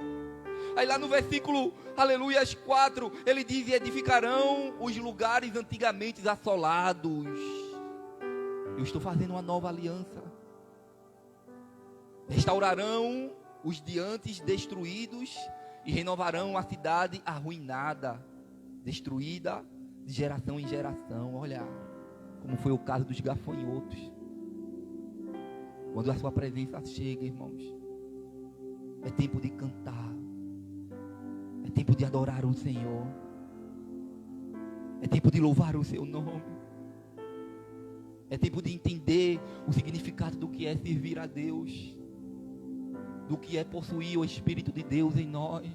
Aí lá no versículo, aleluia, 4, ele diz: e edificarão os lugares antigamente assolados. Eu estou fazendo uma nova aliança. Restaurarão os de antes destruídos e renovarão a cidade arruinada, destruída de geração em geração. Olha como foi o caso dos gafanhotos. Quando a sua presença chega, irmãos, é tempo de cantar, é tempo de adorar o Senhor, é tempo de louvar o seu nome, é tempo de entender o significado do que é servir a Deus, do que é possuir o Espírito de Deus em nós.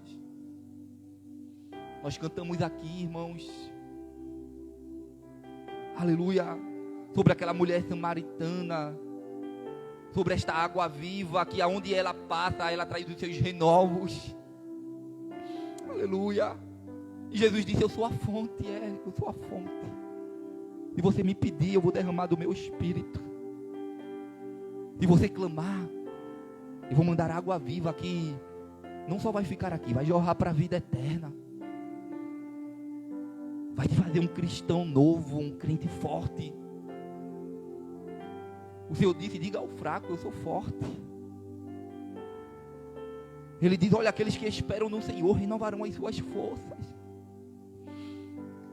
Nós cantamos aqui, irmãos, aleluia, sobre aquela mulher samaritana, sobre esta água viva, que aonde ela passa, ela traz os seus renovos. Aleluia. E Jesus disse: eu sou a fonte, eu sou a fonte. Se você me pedir, eu vou derramar do meu Espírito. Se você clamar, eu vou mandar água viva que não só vai ficar aqui, vai jorrar para a vida eterna. Vai te fazer um cristão novo, um crente forte. O Senhor disse: diga ao fraco, eu sou forte. Ele diz: olha, aqueles que esperam no Senhor renovarão as suas forças.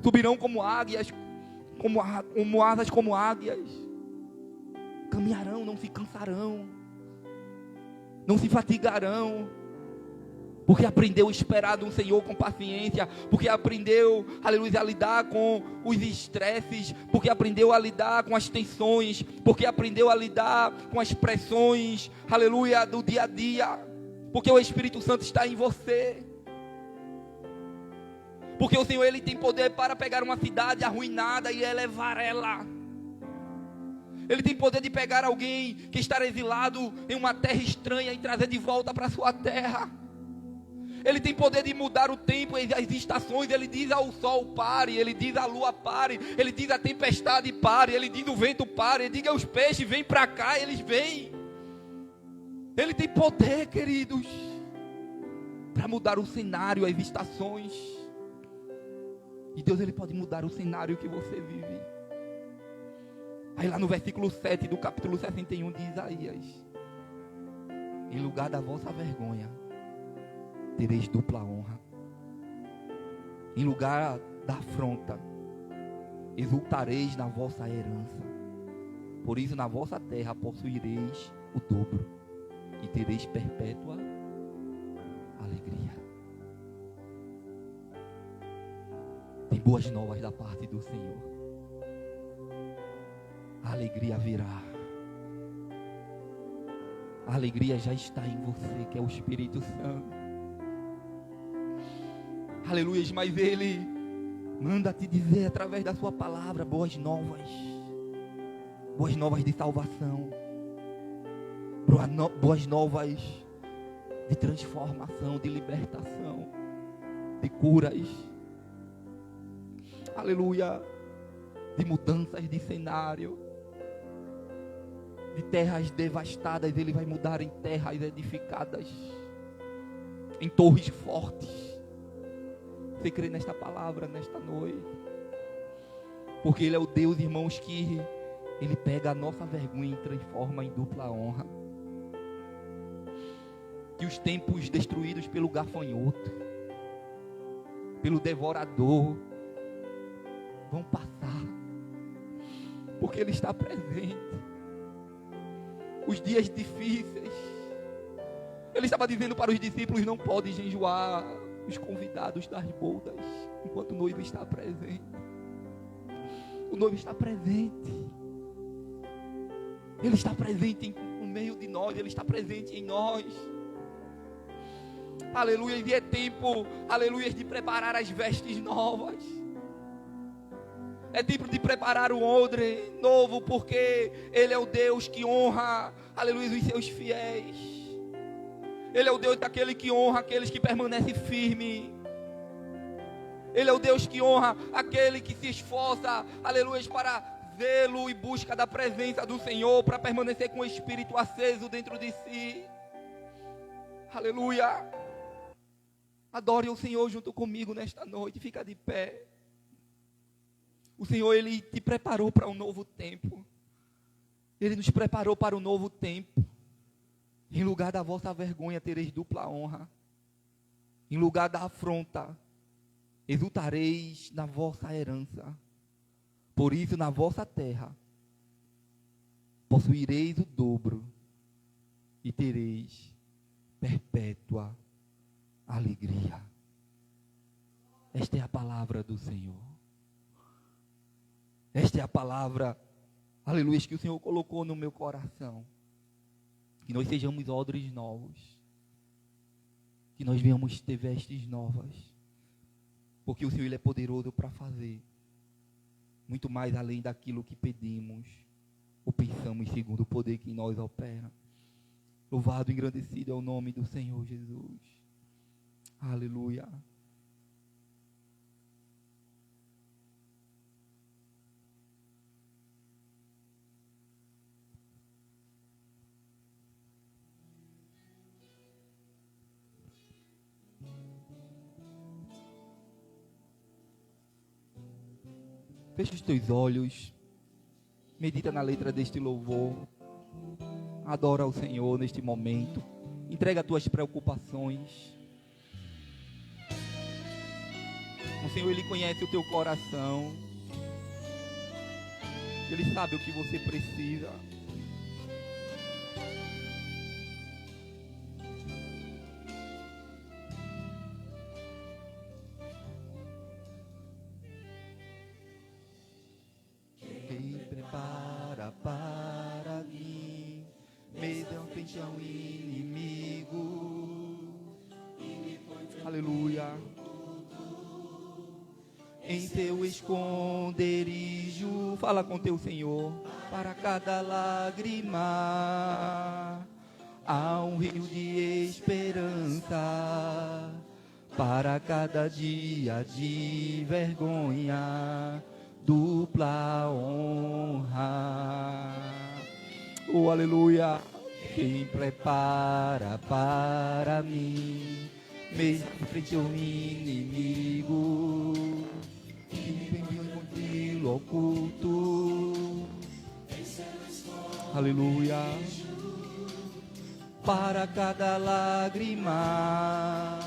Subirão como águias, como asas como águias. Caminharão, não se cansarão, não se fatigarão, porque aprendeu a esperar do Senhor com paciência, porque aprendeu, aleluia, a lidar com os estresses, porque aprendeu a lidar com as tensões, porque aprendeu a lidar com as pressões, aleluia, do dia a dia, porque o Espírito Santo está em você, porque o Senhor, Ele tem poder para pegar uma cidade arruinada e elevar ela. Ele tem poder de pegar alguém que está exilado em uma terra estranha e trazer de volta para a sua terra. Ele tem poder de mudar o tempo e as estações. Ele diz ao sol pare, ele diz à lua pare, ele diz à tempestade pare, ele diz ao vento pare, ele diz aos peixes vem para cá, eles vêm. Ele tem poder, queridos, para mudar o cenário, as estações. E Deus, Ele pode mudar o cenário que você vive. Aí lá no versículo 7 do capítulo 61 de Isaías: em lugar da vossa vergonha tereis dupla honra, em lugar da afronta exultareis na vossa herança. Por isso na vossa terra possuireis o dobro e tereis perpétua alegria. Tem boas novas da parte do Senhor. A alegria virá. A alegria já está em você, que é o Espírito Santo. Aleluia, mas Ele manda te dizer através da sua palavra boas novas de salvação, boas novas de transformação, de libertação, de curas, aleluia, de mudanças de cenário, de terras devastadas. Ele vai mudar em terras edificadas, em torres fortes. Você crê nesta palavra, nesta noite? Porque Ele é o Deus, irmãos, que Ele pega a nossa vergonha e transforma em dupla honra. Que os tempos destruídos pelo gafanhoto, pelo devorador, vão passar, porque Ele está presente. Os dias difíceis, Ele estava dizendo para os discípulos: não podem jejuar os convidados das bodas, enquanto o noivo está presente. O noivo está presente. Ele está presente no meio de nós. Ele está presente em nós. Aleluia. E é tempo, aleluia, de preparar as vestes novas. É tempo de preparar o odre novo, porque Ele é o Deus que honra, aleluia, os seus fiéis. Ele é o Deus daquele que honra aqueles que permanecem firmes. Ele é o Deus que honra aquele que se esforça, aleluia, para zelo e busca da presença do Senhor, para permanecer com o espírito aceso dentro de si. Aleluia. Adore o Senhor junto comigo nesta noite. Fica de pé. O Senhor, Ele te preparou para um novo tempo. Ele nos preparou para um novo tempo. Em lugar da vossa vergonha, tereis dupla honra. Em lugar da afronta, exultareis na vossa herança. Por isso, na vossa terra, possuireis o dobro e tereis perpétua alegria. Esta é a palavra do Senhor. Esta é a palavra, aleluia, que o Senhor colocou no meu coração. Que nós sejamos odres novos. Que nós venhamos ter vestes novas. Porque o Senhor, Ele é poderoso para fazer muito mais além daquilo que pedimos ou pensamos, segundo o poder que em nós opera. Louvado e engrandecido é o nome do Senhor Jesus. Aleluia. Fecha os teus olhos. Medita na letra deste louvor. Adora o Senhor neste momento. Entrega as tuas preocupações. O Senhor, Ele conhece o teu coração. Ele sabe o que você precisa. Quem prepara para mim mesa frente ao inimigo. Aleluia. Em teu esconderijo, fala com teu Senhor. Para cada lágrima há um rio de esperança. Para cada dia de vergonha, dupla honra. Oh, aleluia. Quem prepara para mim mesmo frente ao inimigo, que vem contigo oculto. Aleluia. Para cada lágrima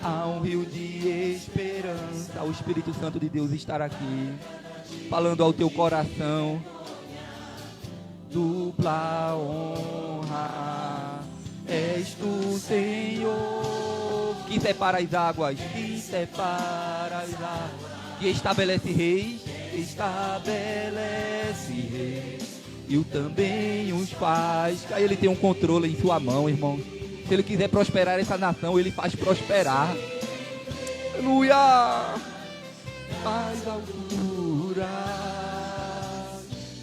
há um rio de esperança. O Espírito Santo de Deus estará aqui, falando ao teu coração. Dupla honra és tu, Senhor, que separa as águas, que separa as águas, que estabelece reis, e o também os faz. Aí ele tem um controle em sua mão, irmão. Se ele quiser prosperar essa nação, ele faz prosperar. Aleluia! Mais altura,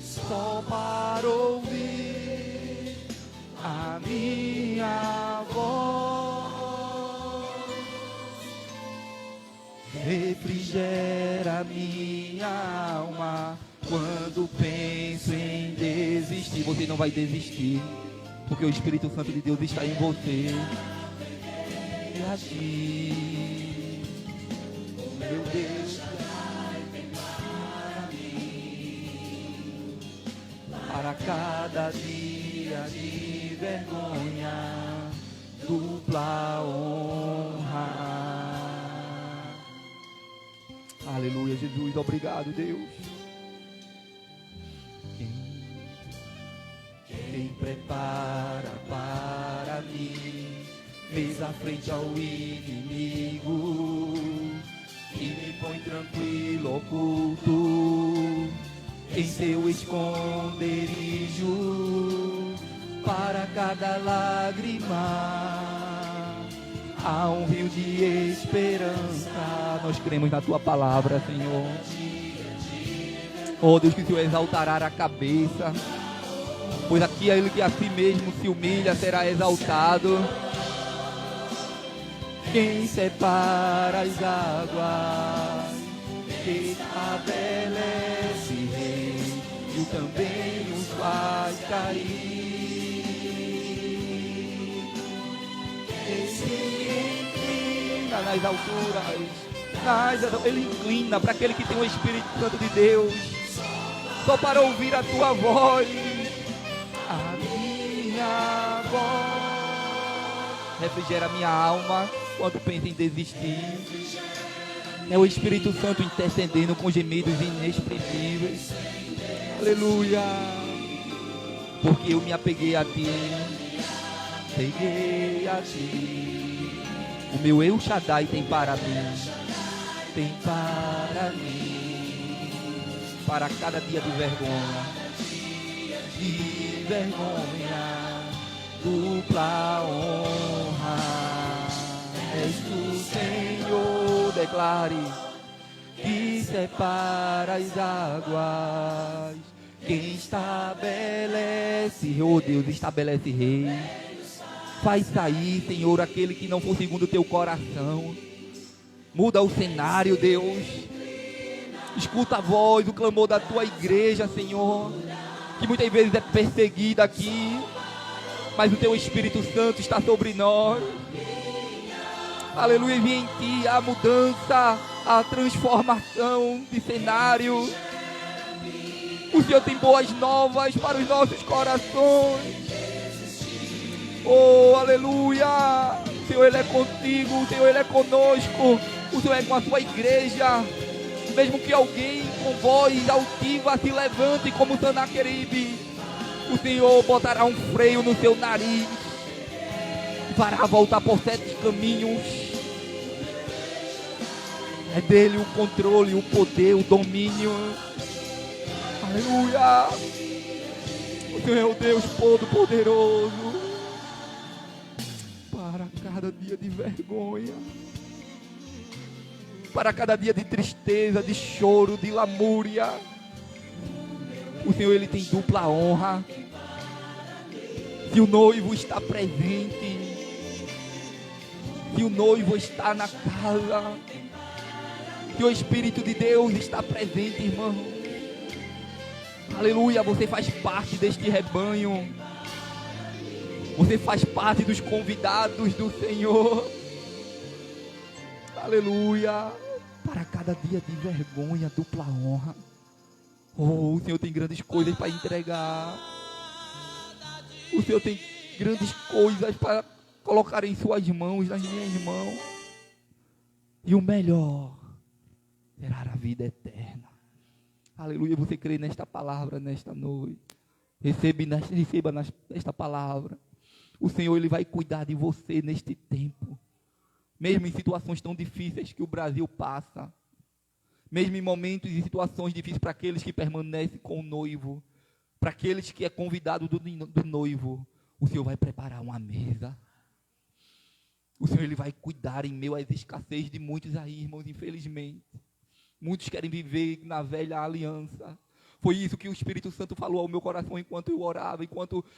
só para ouvir a minha voz, refrigera minha alma quando penso em desistir. Você não vai desistir, porque o Espírito Santo de Deus está em você. E assim, meu Deus, para cada dia de vergonha, dupla honra. Aleluia, Jesus, obrigado, Deus. Quem prepara para mim mesa frente ao inimigo e me põe tranquilo, oculto em seu esconderijo. Para cada lágrima há um rio de esperança. Nós cremos na tua palavra, Senhor. Oh Deus, que o Senhor exaltará a cabeça, pois aqui é ele que a si mesmo se humilha será exaltado. Quem separa as águas, quem estabelece rei, e também os faz cair. Ele se inclina nas alturas, ele inclina para aquele que tem o Espírito Santo de Deus, só para ouvir a tua voz. A minha voz refrigera minha alma quando penso em desistir. É o Espírito Santo intercedendo com gemidos inexprimíveis. Aleluia. Porque eu me apeguei a ti. Peguei a ti. O meu El Shaddai tem para mim. Tem para mim. Para cada dia de vergonha. De vergonha, dupla honra. És tu, Senhor, declare, que separa as águas, quem estabelece, oh Deus, estabelece rei. Faz sair, Senhor, aquele que não for segundo o teu coração. Muda o cenário, Deus. Escuta a voz, o clamor da tua igreja, Senhor, que muitas vezes é perseguida aqui, mas o teu Espírito Santo está sobre nós. Aleluia, vem em ti a mudança, a transformação de cenário. O Senhor tem boas novas para os nossos corações. Oh, aleluia. O Senhor, Ele é contigo, o Senhor, Ele é conosco, o Senhor é com a sua igreja. Mesmo que alguém com voz altiva se levante como Sanaqueribe, o Senhor botará um freio no seu nariz, fará voltar por 7 caminhos. É dele o controle, o poder, o domínio. Aleluia. O Senhor é o Deus Todo-Poderoso. Para cada dia de vergonha, para cada dia de tristeza, de choro, de lamúria, o Senhor, Ele tem dupla honra. Se o noivo está presente, se o noivo está na casa, se o Espírito de Deus está presente, irmão, aleluia, você faz parte deste rebanho, você faz parte dos convidados do Senhor. Aleluia. Para cada dia de vergonha, dupla honra. Oh, o Senhor tem grandes coisas para entregar. O Senhor tem grandes coisas para colocar em suas mãos, nas minhas mãos. E o melhor será a vida eterna. Aleluia. Você crê nesta palavra, nesta noite? Receba nesta palavra. O Senhor, Ele vai cuidar de você neste tempo. Mesmo em situações tão difíceis que o Brasil passa, mesmo em momentos e situações difíceis para aqueles que permanecem com o noivo, Para aqueles que é convidado do noivo, o Senhor vai preparar uma mesa. O Senhor, Ele vai cuidar em meio às escassez de muitos aí, irmãos, infelizmente. Muitos querem viver na velha aliança. Foi isso que o Espírito Santo falou ao meu coração enquanto eu orava,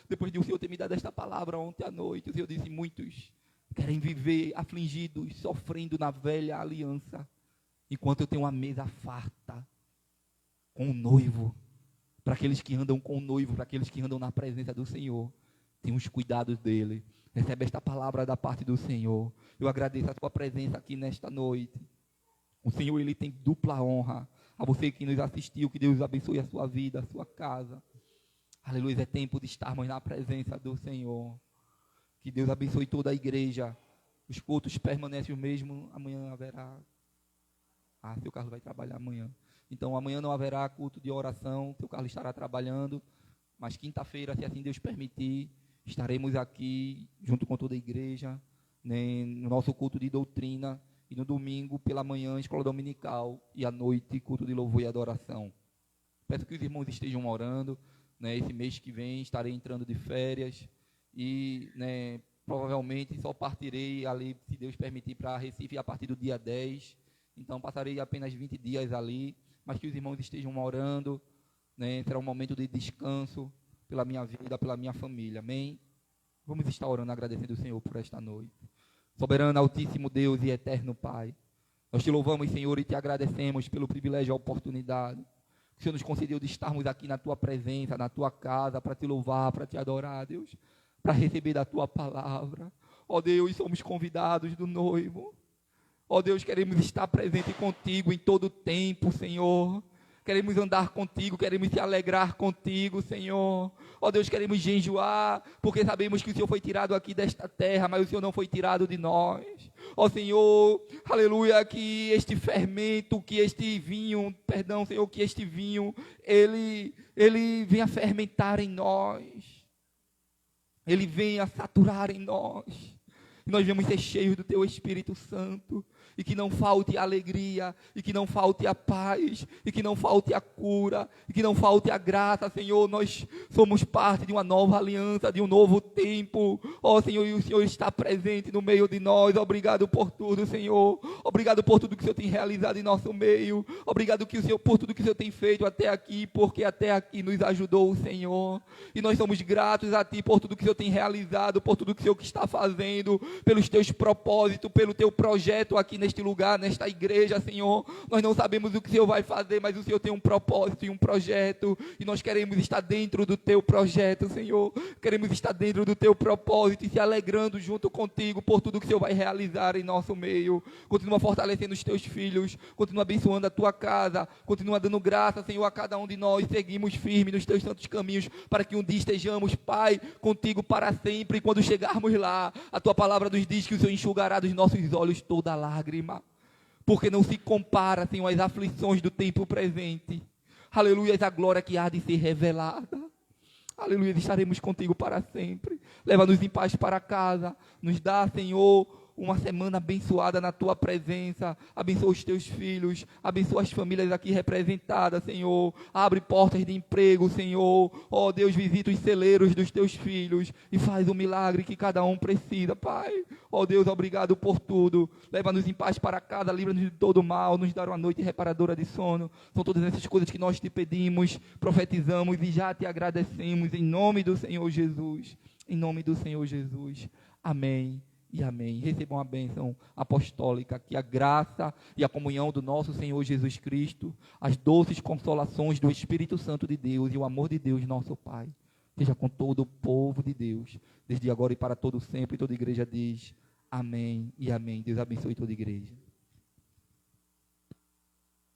depois de o Senhor ter me dado esta palavra ontem à noite. O Senhor disse, muitos querem viver afligidos, sofrendo na velha aliança, enquanto eu tenho uma mesa farta com o noivo. Para aqueles que andam com o noivo, para aqueles que andam na presença do Senhor, tem os cuidados dele. Recebe esta palavra da parte do Senhor. Eu agradeço a tua presença aqui nesta noite. O Senhor, Ele tem dupla honra. A você que nos assistiu, que Deus abençoe a sua vida, a sua casa. Aleluia, é tempo de estarmos na presença do Senhor. Que Deus abençoe toda a igreja. Os cultos permanecem o mesmo. Amanhã haverá... seu Carlos vai trabalhar amanhã. Então, amanhã não haverá culto de oração. Seu Carlos estará trabalhando. Mas quinta-feira, se assim Deus permitir, estaremos aqui, junto com toda a igreja, né, no nosso culto de doutrina. E no domingo, pela manhã, escola dominical. E à noite, culto de louvor e adoração. Peço que os irmãos estejam orando. Né, esse mês que vem, estarei entrando de férias. E, né, provavelmente, só partirei ali, se Deus permitir, para Recife a partir do dia 10. Então, passarei apenas 20 dias ali. Mas que os irmãos estejam orando. Né, será um momento de descanso pela minha vida, pela minha família. Amém? Vamos estar orando, agradecendo o Senhor por esta noite. Soberano, altíssimo Deus e eterno Pai, nós te louvamos, Senhor, e te agradecemos pelo privilégio e a oportunidade que o Senhor nos concedeu de estarmos aqui na tua presença, na tua casa, para te louvar, para te adorar, Deus, para receber da tua palavra. Ó Deus, somos convidados do noivo. Ó Deus, queremos estar presente contigo em todo o tempo, Senhor. Queremos andar contigo, queremos se alegrar contigo, Senhor. Ó Deus, queremos jejuar, porque sabemos que o Senhor foi tirado aqui desta terra, mas o Senhor não foi tirado de nós. Ó Senhor, aleluia, que este fermento, que este vinho, Senhor, que este vinho, ele venha fermentar em nós. Ele venha saturar em nós. E nós venhamos ser cheios do Teu Espírito Santo. E que não falte a alegria, e que não falte a paz, e que não falte a cura, e que não falte a graça, Senhor. Nós somos parte de uma nova aliança, de um novo tempo. Ó Senhor, e o Senhor está presente no meio de nós. Obrigado por tudo, Senhor. Obrigado por tudo que o Senhor tem realizado em nosso meio. Obrigado por tudo que o Senhor tem feito até aqui, porque até aqui nos ajudou o Senhor. E nós somos gratos a Ti por tudo que o Senhor tem realizado, por tudo que o Senhor está fazendo, pelos Teus propósitos, pelo Teu projeto aqui neste lugar, nesta igreja, Senhor. Nós não sabemos o que o Senhor vai fazer, mas o Senhor tem um propósito e um projeto, e nós queremos estar dentro do Teu projeto, Senhor. Queremos estar dentro do Teu propósito e se alegrando junto contigo por tudo que o Senhor vai realizar em nosso meio. Continua fortalecendo os Teus filhos, continua abençoando a Tua casa, continua dando graça, Senhor, a cada um de nós. Seguimos firmes nos Teus santos caminhos, para que um dia estejamos, Pai, contigo para sempre. E quando chegarmos lá, a Tua palavra nos diz que o Senhor enxugará dos nossos olhos toda lágrima, porque não se compara, Senhor, às aflições do tempo presente. Aleluia, a glória que há de ser revelada. Aleluia, estaremos contigo para sempre. Leva-nos em paz para casa. Nos dá, Senhor, uma semana abençoada na Tua presença. Abençoa os Teus filhos. Abençoa as famílias aqui representadas, Senhor. Abre portas de emprego, Senhor. Ó Deus, visita os celeiros dos Teus filhos e faz o milagre que cada um precisa, Pai. Ó Deus, obrigado por tudo. Leva-nos em paz para casa, livra-nos de todo mal, nos dá uma noite reparadora de sono. São todas essas coisas que nós te pedimos, profetizamos e já te agradecemos em nome do Senhor Jesus. Em nome do Senhor Jesus. Amém. E amém. Recebam a bênção apostólica, que a graça e a comunhão do nosso Senhor Jesus Cristo, as doces consolações do Espírito Santo de Deus e o amor de Deus, nosso Pai, seja com todo o povo de Deus, desde agora e para todo sempre. E toda a igreja diz amém e amém. Deus abençoe toda a igreja.